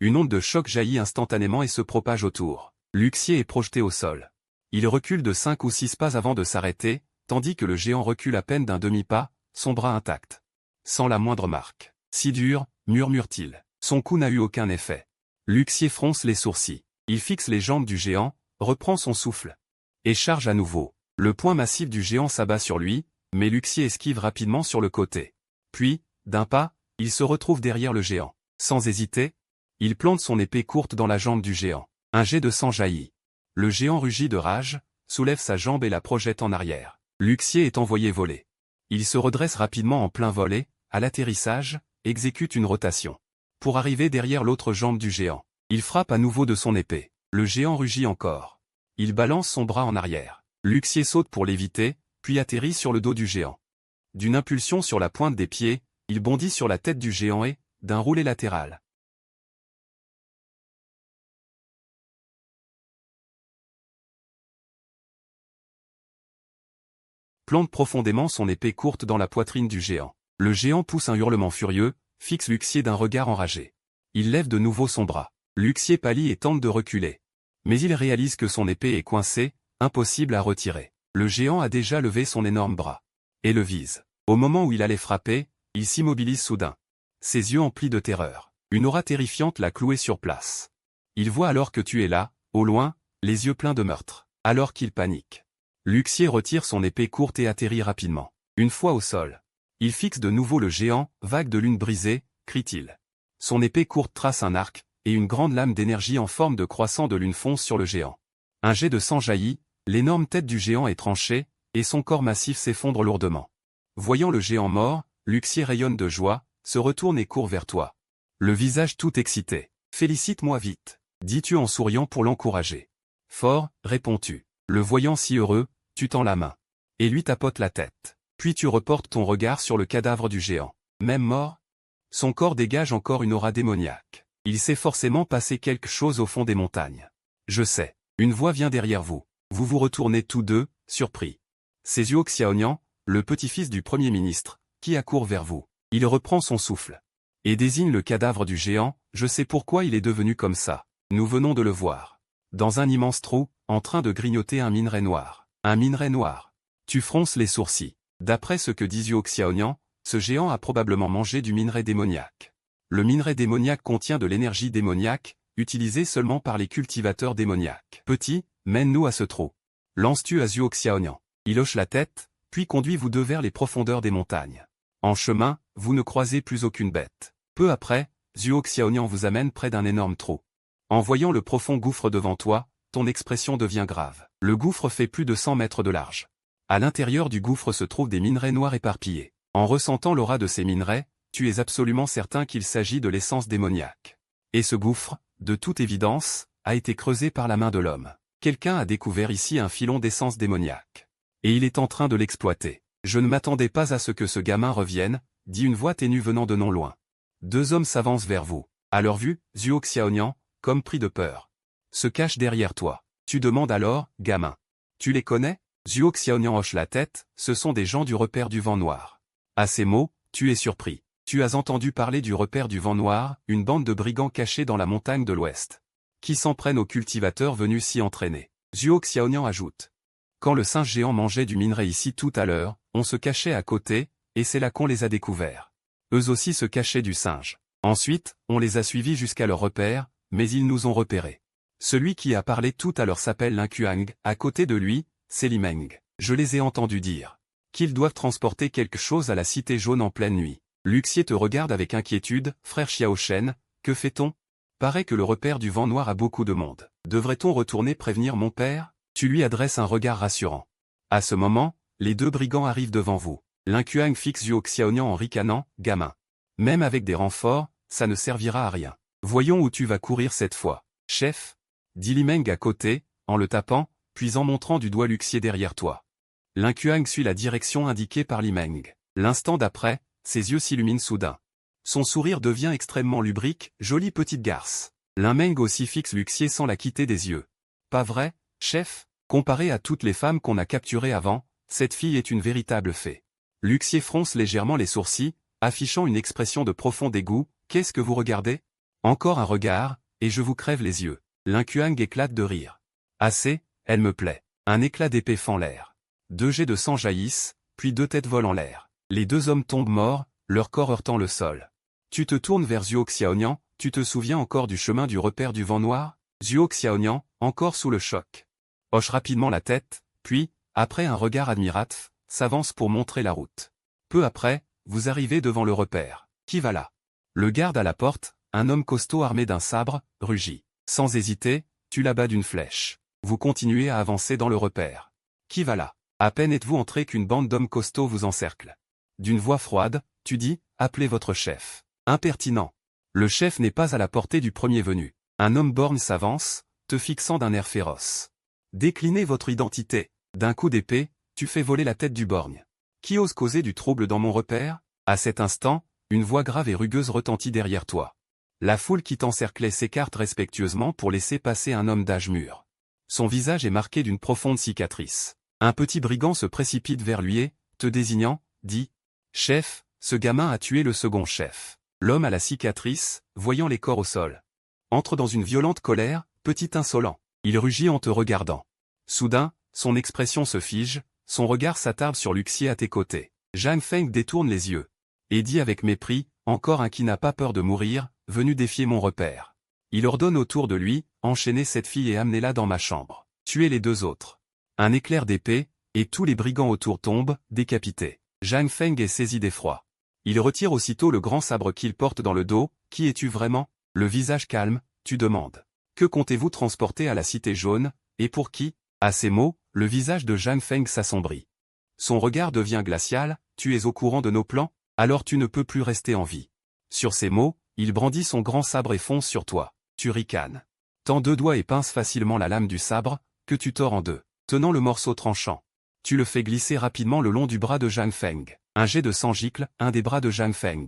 Une onde de choc jaillit instantanément et se propage autour. Luxier est projeté au sol. Il recule de 5 ou 6 pas avant de s'arrêter, tandis que le géant recule à peine d'un demi-pas, son bras intact. Sans la moindre marque. Si dur, murmure-t-il. Son coup n'a eu aucun effet. Luxier fronce les sourcils. Il fixe les jambes du géant, reprend son souffle. Et charge à nouveau. Le poing massif du géant s'abat sur lui, mais Luxier esquive rapidement sur le côté. Puis, d'un pas, il se retrouve derrière le géant. Sans hésiter, il plante son épée courte dans la jambe du géant. Un jet de sang jaillit. Le géant rugit de rage, soulève sa jambe et la projette en arrière. Luxier est envoyé voler. Il se redresse rapidement en plein vol et, à l'atterrissage, exécute une rotation. Pour arriver derrière l'autre jambe du géant, il frappe à nouveau de son épée. Le géant rugit encore. Il balance son bras en arrière. Luxier saute pour l'éviter, puis atterrit sur le dos du géant. D'une impulsion sur la pointe des pieds, il bondit sur la tête du géant et, d'un roulé latéral, plante profondément son épée courte dans la poitrine du géant. Le géant pousse un hurlement furieux, fixe Luxier d'un regard enragé. Il lève de nouveau son bras. Luxier pâlit et tente de reculer. Mais il réalise que son épée est coincée, impossible à retirer. Le géant a déjà levé son énorme bras. Et le vise. Au moment où il allait frapper, il s'immobilise soudain. Ses yeux emplis de terreur. Une aura terrifiante l'a cloué sur place. Il voit alors que tu es là, au loin, les yeux pleins de meurtre. Alors qu'il panique. Luxier retire son épée courte et atterrit rapidement. Une fois au sol, il fixe de nouveau le géant, vague de lune brisée, crie-t-il. Son épée courte trace un arc, et une grande lame d'énergie en forme de croissant de lune fonce sur le géant. Un jet de sang jaillit, l'énorme tête du géant est tranchée, et son corps massif s'effondre lourdement. Voyant le géant mort, Luxier rayonne de joie, se retourne et court vers toi. Le visage tout excité. Félicite-moi vite, dis-tu en souriant pour l'encourager. Fort, réponds-tu. Le voyant si heureux, tu tends la main. Et lui tapote la tête. Puis tu reportes ton regard sur le cadavre du géant. Même mort? Son corps dégage encore une aura démoniaque. Il s'est forcément passé quelque chose au fond des montagnes. Je sais. Une voix vient derrière vous. Vous vous retournez tous deux, surpris. C'est Zhuo Xiaonian, le petit-fils du Premier ministre, qui accourt vers vous. Il reprend son souffle. Et désigne le cadavre du géant, je sais pourquoi il est devenu comme ça. Nous venons de le voir. Dans un immense trou, en train de grignoter un minerai noir. Un minerai noir. Tu fronces les sourcils. D'après ce que dit Zhuo Xiaonian, ce géant a probablement mangé du minerai démoniaque. Le minerai démoniaque contient de l'énergie démoniaque, utilisée seulement par les cultivateurs démoniaques. Petit, mène-nous à ce trou. Lances-tu à Zhuo Xiaonian. Il hoche la tête, puis conduit vous deux vers les profondeurs des montagnes. En chemin, vous ne croisez plus aucune bête. Peu après, Zhuo Xiaonian vous amène près d'un énorme trou. En voyant le profond gouffre devant toi, ton expression devient grave. Le gouffre fait plus de 100 mètres de large. À l'intérieur du gouffre se trouvent des minerais noirs éparpillés. En ressentant l'aura de ces minerais, tu es absolument certain qu'il s'agit de l'essence démoniaque. Et ce gouffre, de toute évidence, a été creusé par la main de l'homme. Quelqu'un a découvert ici un filon d'essence démoniaque. Et il est en train de l'exploiter. Je ne m'attendais pas à ce que ce gamin revienne, dit une voix ténue venant de non loin. Deux hommes s'avancent vers vous. À leur vue, Zhuo Xiaonian, comme pris de peur, se cache derrière toi. Tu demandes alors, gamin. Tu les connais? Zhuo Xiaonian hoche la tête, ce sont des gens du repère du vent noir. À ces mots, tu es surpris. Tu as entendu parler du repère du vent noir, une bande de brigands cachés dans la montagne de l'ouest, qui s'en prennent aux cultivateurs venus s'y entraîner. Zhuo Xiaonian ajoute. Quand le singe géant mangeait du minerai ici tout à l'heure, on se cachait à côté, et c'est là qu'on les a découverts. Eux aussi se cachaient du singe. Ensuite, on les a suivis jusqu'à leur repère, mais ils nous ont repérés. Celui qui a parlé tout à l'heure s'appelle Linquang, à côté de lui, c'est Li Meng. Je les ai entendus dire qu'ils doivent transporter quelque chose à la Cité Jaune en pleine nuit. Luxier te regarde avec inquiétude, frère Xiaoshen, que fait-on? Paraît que le repère du vent noir a beaucoup de monde. Devrait-on retourner prévenir mon père? Tu lui adresses un regard rassurant. À ce moment, les deux brigands arrivent devant vous. Linquang fixe Zhuo Xiaonian en ricanant, gamin. Même avec des renforts, ça ne servira à rien. Voyons où tu vas courir cette fois. Chef, dit Li Meng à côté, en le tapant, puis en montrant du doigt Luxier derrière toi. Linquang suit la direction indiquée par Li Meng. L'instant d'après, ses yeux s'illuminent soudain. Son sourire devient extrêmement lubrique, jolie petite garce. Li Meng aussi fixe Luxier sans la quitter des yeux. Pas vrai, chef? Comparé à toutes les femmes qu'on a capturées avant, cette fille est une véritable fée. Luxier fronce légèrement les sourcils, affichant une expression de profond dégoût. Qu'est-ce que vous regardez? Encore un regard, et je vous crève les yeux. Linquang éclate de rire. Assez, elle me plaît. Un éclat d'épée fend l'air. 2 jets de sang jaillissent, puis 2 têtes volent en l'air. Les 2 hommes tombent morts, leur corps heurtant le sol. Tu te tournes vers Zhuo Xiaonian, tu te souviens encore du chemin du repère du vent noir? Zhuo Xiaonian, encore sous le choc, hoche rapidement la tête, puis, après un regard admiratif, s'avance pour montrer la route. Peu après, vous arrivez devant le repère. Qui va là? Le garde à la porte, un homme costaud armé d'un sabre, rugit. Sans hésiter, tu l'abats d'une flèche. Vous continuez à avancer dans le repère. Qui va là? À peine êtes-vous entré qu'une bande d'hommes costauds vous encercle. D'une voix froide, tu dis, appelez votre chef. Impertinent. Le chef n'est pas à la portée du premier venu. Un homme borgne s'avance, te fixant d'un air féroce. Déclinez votre identité. D'un coup d'épée, tu fais voler la tête du borgne. Qui ose causer du trouble dans mon repère? À cet instant, une voix grave et rugueuse retentit derrière toi. La foule qui t'encerclait s'écarte respectueusement pour laisser passer un homme d'âge mûr. Son visage est marqué d'une profonde cicatrice. Un petit brigand se précipite vers lui et, te désignant, dit « Chef, ce gamin a tué le second chef. » L'homme à la cicatrice, voyant les corps au sol, entre dans une violente colère, petit insolent. Il rugit en te regardant. Soudain, son expression se fige, son regard s'attarde sur Luxier à tes côtés. Zhang Feng détourne les yeux et dit avec mépris, encore un qui n'a pas peur de mourir, venu défier mon repère. Il ordonne autour de lui, enchaînez cette fille et amenez-la dans ma chambre. Tuez les 2 autres. Un éclair d'épée, et tous les brigands autour tombent, décapités. Zhang Feng est saisi d'effroi. Il retire aussitôt le grand sabre qu'il porte dans le dos. Qui es-tu vraiment? Le visage calme, tu demandes. Que comptez-vous transporter à la Cité Jaune, et pour qui? À ces mots, le visage de Zhang Feng s'assombrit. Son regard devient glacial, tu es au courant de nos plans? Alors tu ne peux plus rester en vie. Sur ces mots, il brandit son grand sabre et fonce sur toi. Tu ricanes. Tends 2 doigts et pince facilement la lame du sabre, que tu tords en 2. Tenant le morceau tranchant, tu le fais glisser rapidement le long du bras de Zhang Feng. Un jet de sang gicle, un des bras de Zhang Feng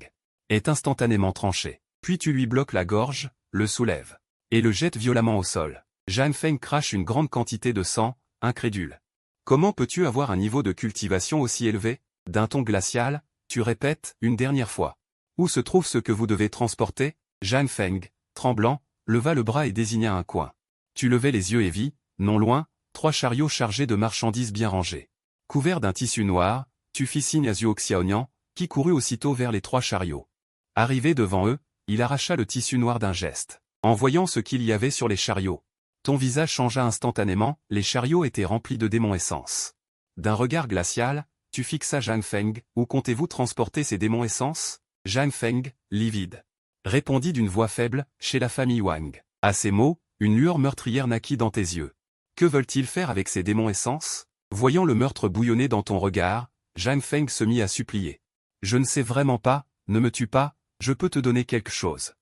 est instantanément tranché. Puis tu lui bloques la gorge, le soulèves, et le jettes violemment au sol. Zhang Feng crache une grande quantité de sang, incrédule. Comment peux-tu avoir un niveau de cultivation aussi élevé? D'un ton glacial, tu répètes, une dernière fois. Où se trouve ce que vous devez transporter? Zhang Feng, tremblant, leva le bras et désigna un coin. Tu levais les yeux et vis, non loin, 3 chariots chargés de marchandises bien rangés. Couverts d'un tissu noir, tu fis signe à Zhuo Xiaonian, qui courut aussitôt vers les 3 chariots. Arrivé devant eux, il arracha le tissu noir d'un geste. En voyant ce qu'il y avait sur les chariots, ton visage changea instantanément, les chariots étaient remplis de démons essence. D'un regard glacial, tu fixas Zhang Feng, où comptez-vous transporter ces démons essence? Zhang Feng, livide, répondit d'une voix faible, chez la famille Wang. À ces mots, une lueur meurtrière naquit dans tes yeux. Que veulent-ils faire avec ces démons essence? Voyant le meurtre bouillonner dans ton regard, Zhang Feng se mit à supplier. Je ne sais vraiment pas, ne me tue pas, je peux te donner quelque chose.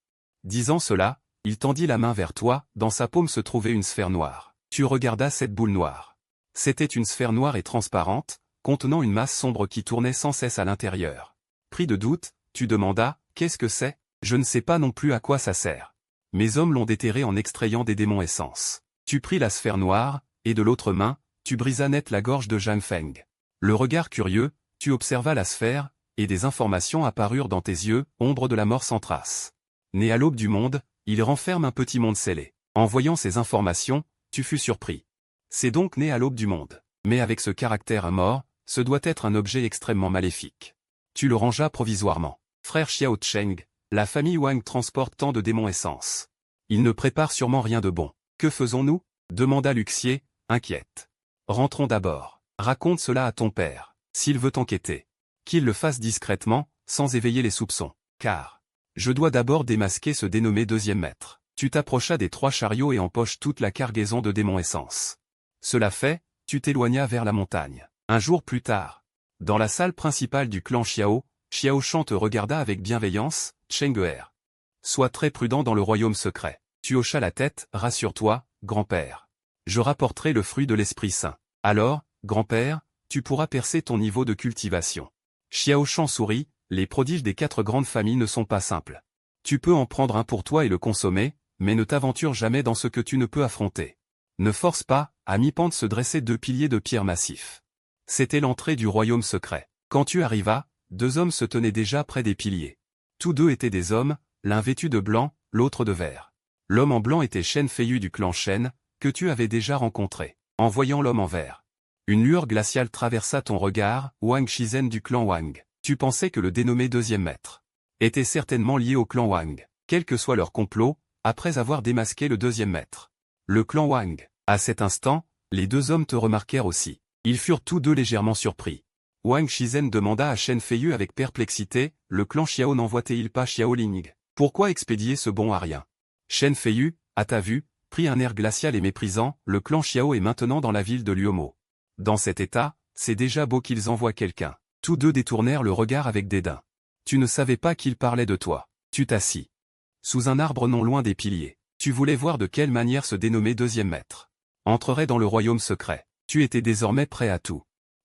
Disant cela, il tendit la main vers toi, dans sa paume se trouvait une sphère noire. Tu regardas cette boule noire. C'était une sphère noire et transparente, contenant une masse sombre qui tournait sans cesse à l'intérieur. Pris de doute, tu demandas, qu'est-ce que c'est? Je ne sais pas non plus à quoi ça sert. Mes hommes l'ont déterré en extrayant des démons essence. Tu pris la sphère noire, et de l'autre main, tu brisas net la gorge de Zhang Feng. Le regard curieux, tu observas la sphère, et des informations apparurent dans tes yeux, ombre de la mort sans trace. Né à l'aube du monde, il renferme un petit monde scellé. En voyant ces informations, tu fus surpris. C'est donc né à l'aube du monde. Mais avec ce caractère mort, ce doit être un objet extrêmement maléfique. Tu le rangeas provisoirement. Frère Xiao Cheng, la famille Wang transporte tant de démons essence. Ils ne préparent sûrement rien de bon. Que faisons-nous? Demanda Luxier, inquiète. Rentrons d'abord. Raconte cela à ton père, s'il veut enquêter. Qu'il le fasse discrètement, sans éveiller les soupçons. Car je dois d'abord démasquer ce dénommé deuxième maître. Tu t'approchas des 3 chariots et empoches toute la cargaison de démons essence. Cela fait, tu t'éloignas vers la montagne. Un jour plus tard, dans la salle principale du clan Xiao, Xiao Shan te regarda avec bienveillance, Cheng-er. Sois très prudent dans le royaume secret. Tu hochas la tête, rassure-toi, grand-père. Je rapporterai le fruit de l'Esprit Saint. Alors, grand-père, tu pourras percer ton niveau de cultivation. Xiao Shan sourit, les prodiges des 4 grandes familles ne sont pas simples. Tu peux en prendre un pour toi et le consommer, mais ne t'aventure jamais dans ce que tu ne peux affronter. Ne force pas, à mi-pente se dressaient 2 piliers de pierre massifs. C'était l'entrée du royaume secret. Quand tu arrivas, 2 hommes se tenaient déjà près des piliers. Tous 2 étaient des hommes, l'un vêtu de blanc, l'autre de vert. L'homme en blanc était Shen Feiyu du clan Shen, que tu avais déjà rencontré. En voyant l'homme en vert, une lueur glaciale traversa ton regard, Wang Shizhen du clan Wang. Tu pensais que le dénommé deuxième maître était certainement lié au clan Wang, quel que soit leur complot, après avoir démasqué le deuxième maître. Le clan Wang. À cet instant, les 2 hommes te remarquèrent aussi. Ils furent tous 2 légèrement surpris. Wang Shizhen demanda à Shen Feiyu avec perplexité, le clan Xiao n'envoie-t-il pas Xiao Ling? Pourquoi expédier ce bon à rien? Shen Feiyu, à ta vue, prit un air glacial et méprisant, le clan Xiao est maintenant dans la ville de Luomo. Dans cet état, c'est déjà beau qu'ils envoient quelqu'un. Tous 2 détournèrent le regard avec dédain. Tu ne savais pas qu'il parlait de toi. Tu t'assis sous un arbre non loin des piliers. Tu voulais voir de quelle manière ce dénommé deuxième maître entrerait dans le royaume secret. Tu étais désormais prêt à tout.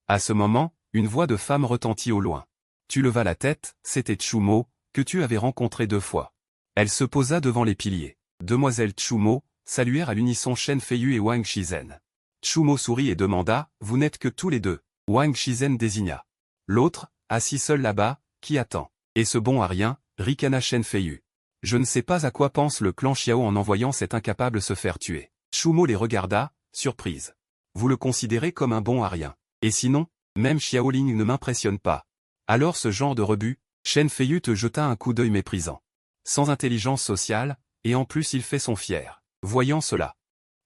À ce moment, une voix de femme retentit au loin. Tu levas la tête, c'était Chumo, que tu avais rencontré 2 fois. Elle se posa devant les piliers. Demoiselle Chumo, saluèrent à l'unisson Shen Feiyu et Wang Shizhen. Chumo sourit et demanda, vous n'êtes que tous les 2. Wang Shizhen désigna l'autre, assis seul là-bas, qui attend. Et ce bon à rien, ricana Shen Feiyu. Je ne sais pas à quoi pense le clan Xiao en envoyant cet incapable se faire tuer. Chumo les regarda, surprise. Vous le considérez comme un bon à rien. Et sinon, même Xiao Ling ne m'impressionne pas. Alors ce genre de rebut, Shen Feiyu te jeta un coup d'œil méprisant. Sans intelligence sociale, et en plus il fait son fier. Voyant cela,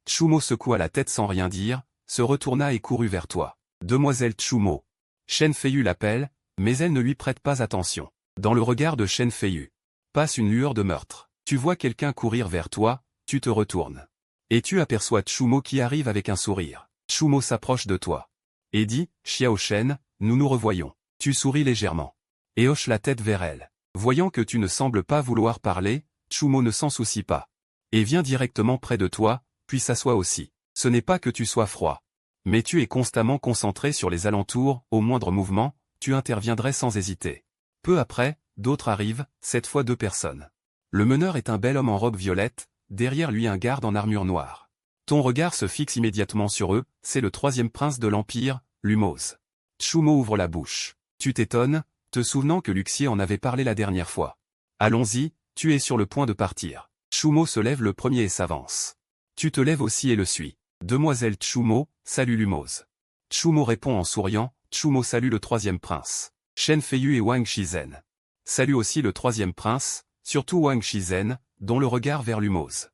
Chumo secoua la tête sans rien dire, se retourna et courut vers toi. Demoiselle Chumo. Shen Feiyu l'appelle, mais elle ne lui prête pas attention. Dans le regard de Shen Feiyu passe une lueur de meurtre. Tu vois quelqu'un courir vers toi, tu te retournes. Et tu aperçois Chumo qui arrive avec un sourire. Chumo s'approche de toi. Et dit, Xiao Shen, nous nous revoyons. Tu souris légèrement. Et hoche la tête vers elle. Voyant que tu ne sembles pas vouloir parler, Chumo ne s'en soucie pas. Et vient directement près de toi, puis s'assoit aussi. Ce n'est pas que tu sois froid. Mais tu es constamment concentré sur les alentours, au moindre mouvement, tu interviendrais sans hésiter. Peu après, d'autres arrivent, cette fois 2 personnes. Le meneur est un bel homme en robe violette, derrière lui un garde en armure noire. Ton regard se fixe immédiatement sur eux, c'est le 3e prince de l'Empire, Lumos. Chumo ouvre la bouche. Tu t'étonnes, te souvenant que Luxier en avait parlé la dernière fois. Allons-y, tu es sur le point de partir. Chumo se lève le premier et s'avance. Tu te lèves aussi et le suis. Demoiselle Chumo, salut Lumos. Chumo répond en souriant, Chumo salue le 3e prince. Shen Feiyu et Wang Shizhen. Salue aussi le 3e prince, surtout Wang Shizhen, dont le regard vers Lumos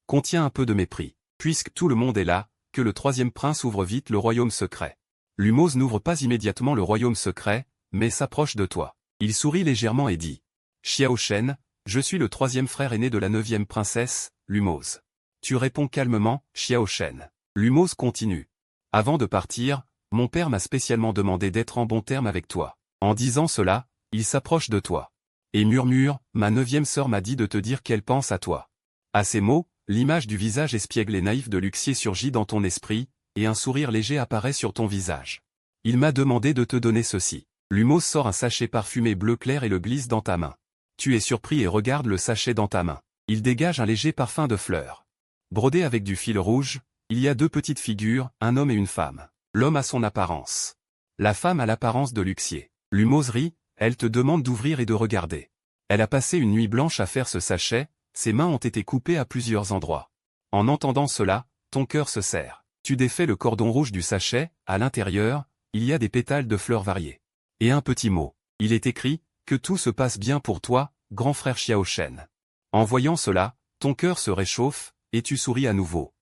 contient un peu de mépris. Puisque tout le monde est là, que le 3e prince ouvre vite le royaume secret. Lumos n'ouvre pas immédiatement le royaume secret, mais s'approche de toi. Il sourit légèrement et dit, Xiao Shen, Je suis le troisième frère aîné de la 9e princesse, Lumose. Tu réponds calmement, Xiao Shen. Lumose continue. Avant de partir, mon père m'a spécialement demandé d'être en bon terme avec toi. En disant cela, il s'approche de toi. Et murmure, ma 9e sœur m'a dit de te dire qu'elle pense à toi. À ces mots, l'image du visage espiègle et naïf de Luxier surgit dans ton esprit, et un sourire léger apparaît sur ton visage. Il m'a demandé de te donner ceci. Lumose sort un sachet parfumé bleu clair et le glisse dans ta main. Tu es surpris et regardes le sachet dans ta main. Il dégage un léger parfum de fleurs. Brodé avec du fil rouge, il y a 2 petites figures, un homme et une femme. L'homme a son apparence. La femme a l'apparence de Luxier. Lumose rit, elle te demande d'ouvrir et de regarder. Elle a passé une nuit blanche à faire ce sachet, ses mains ont été coupées à plusieurs endroits. En entendant cela, ton cœur se serre. Tu défais le cordon rouge du sachet, à l'intérieur, il y a des pétales de fleurs variées. Et un petit mot. Il est écrit, que tout se passe bien pour toi, grand frère Xiao Shen. En voyant cela, ton cœur se réchauffe, et tu souris à nouveau.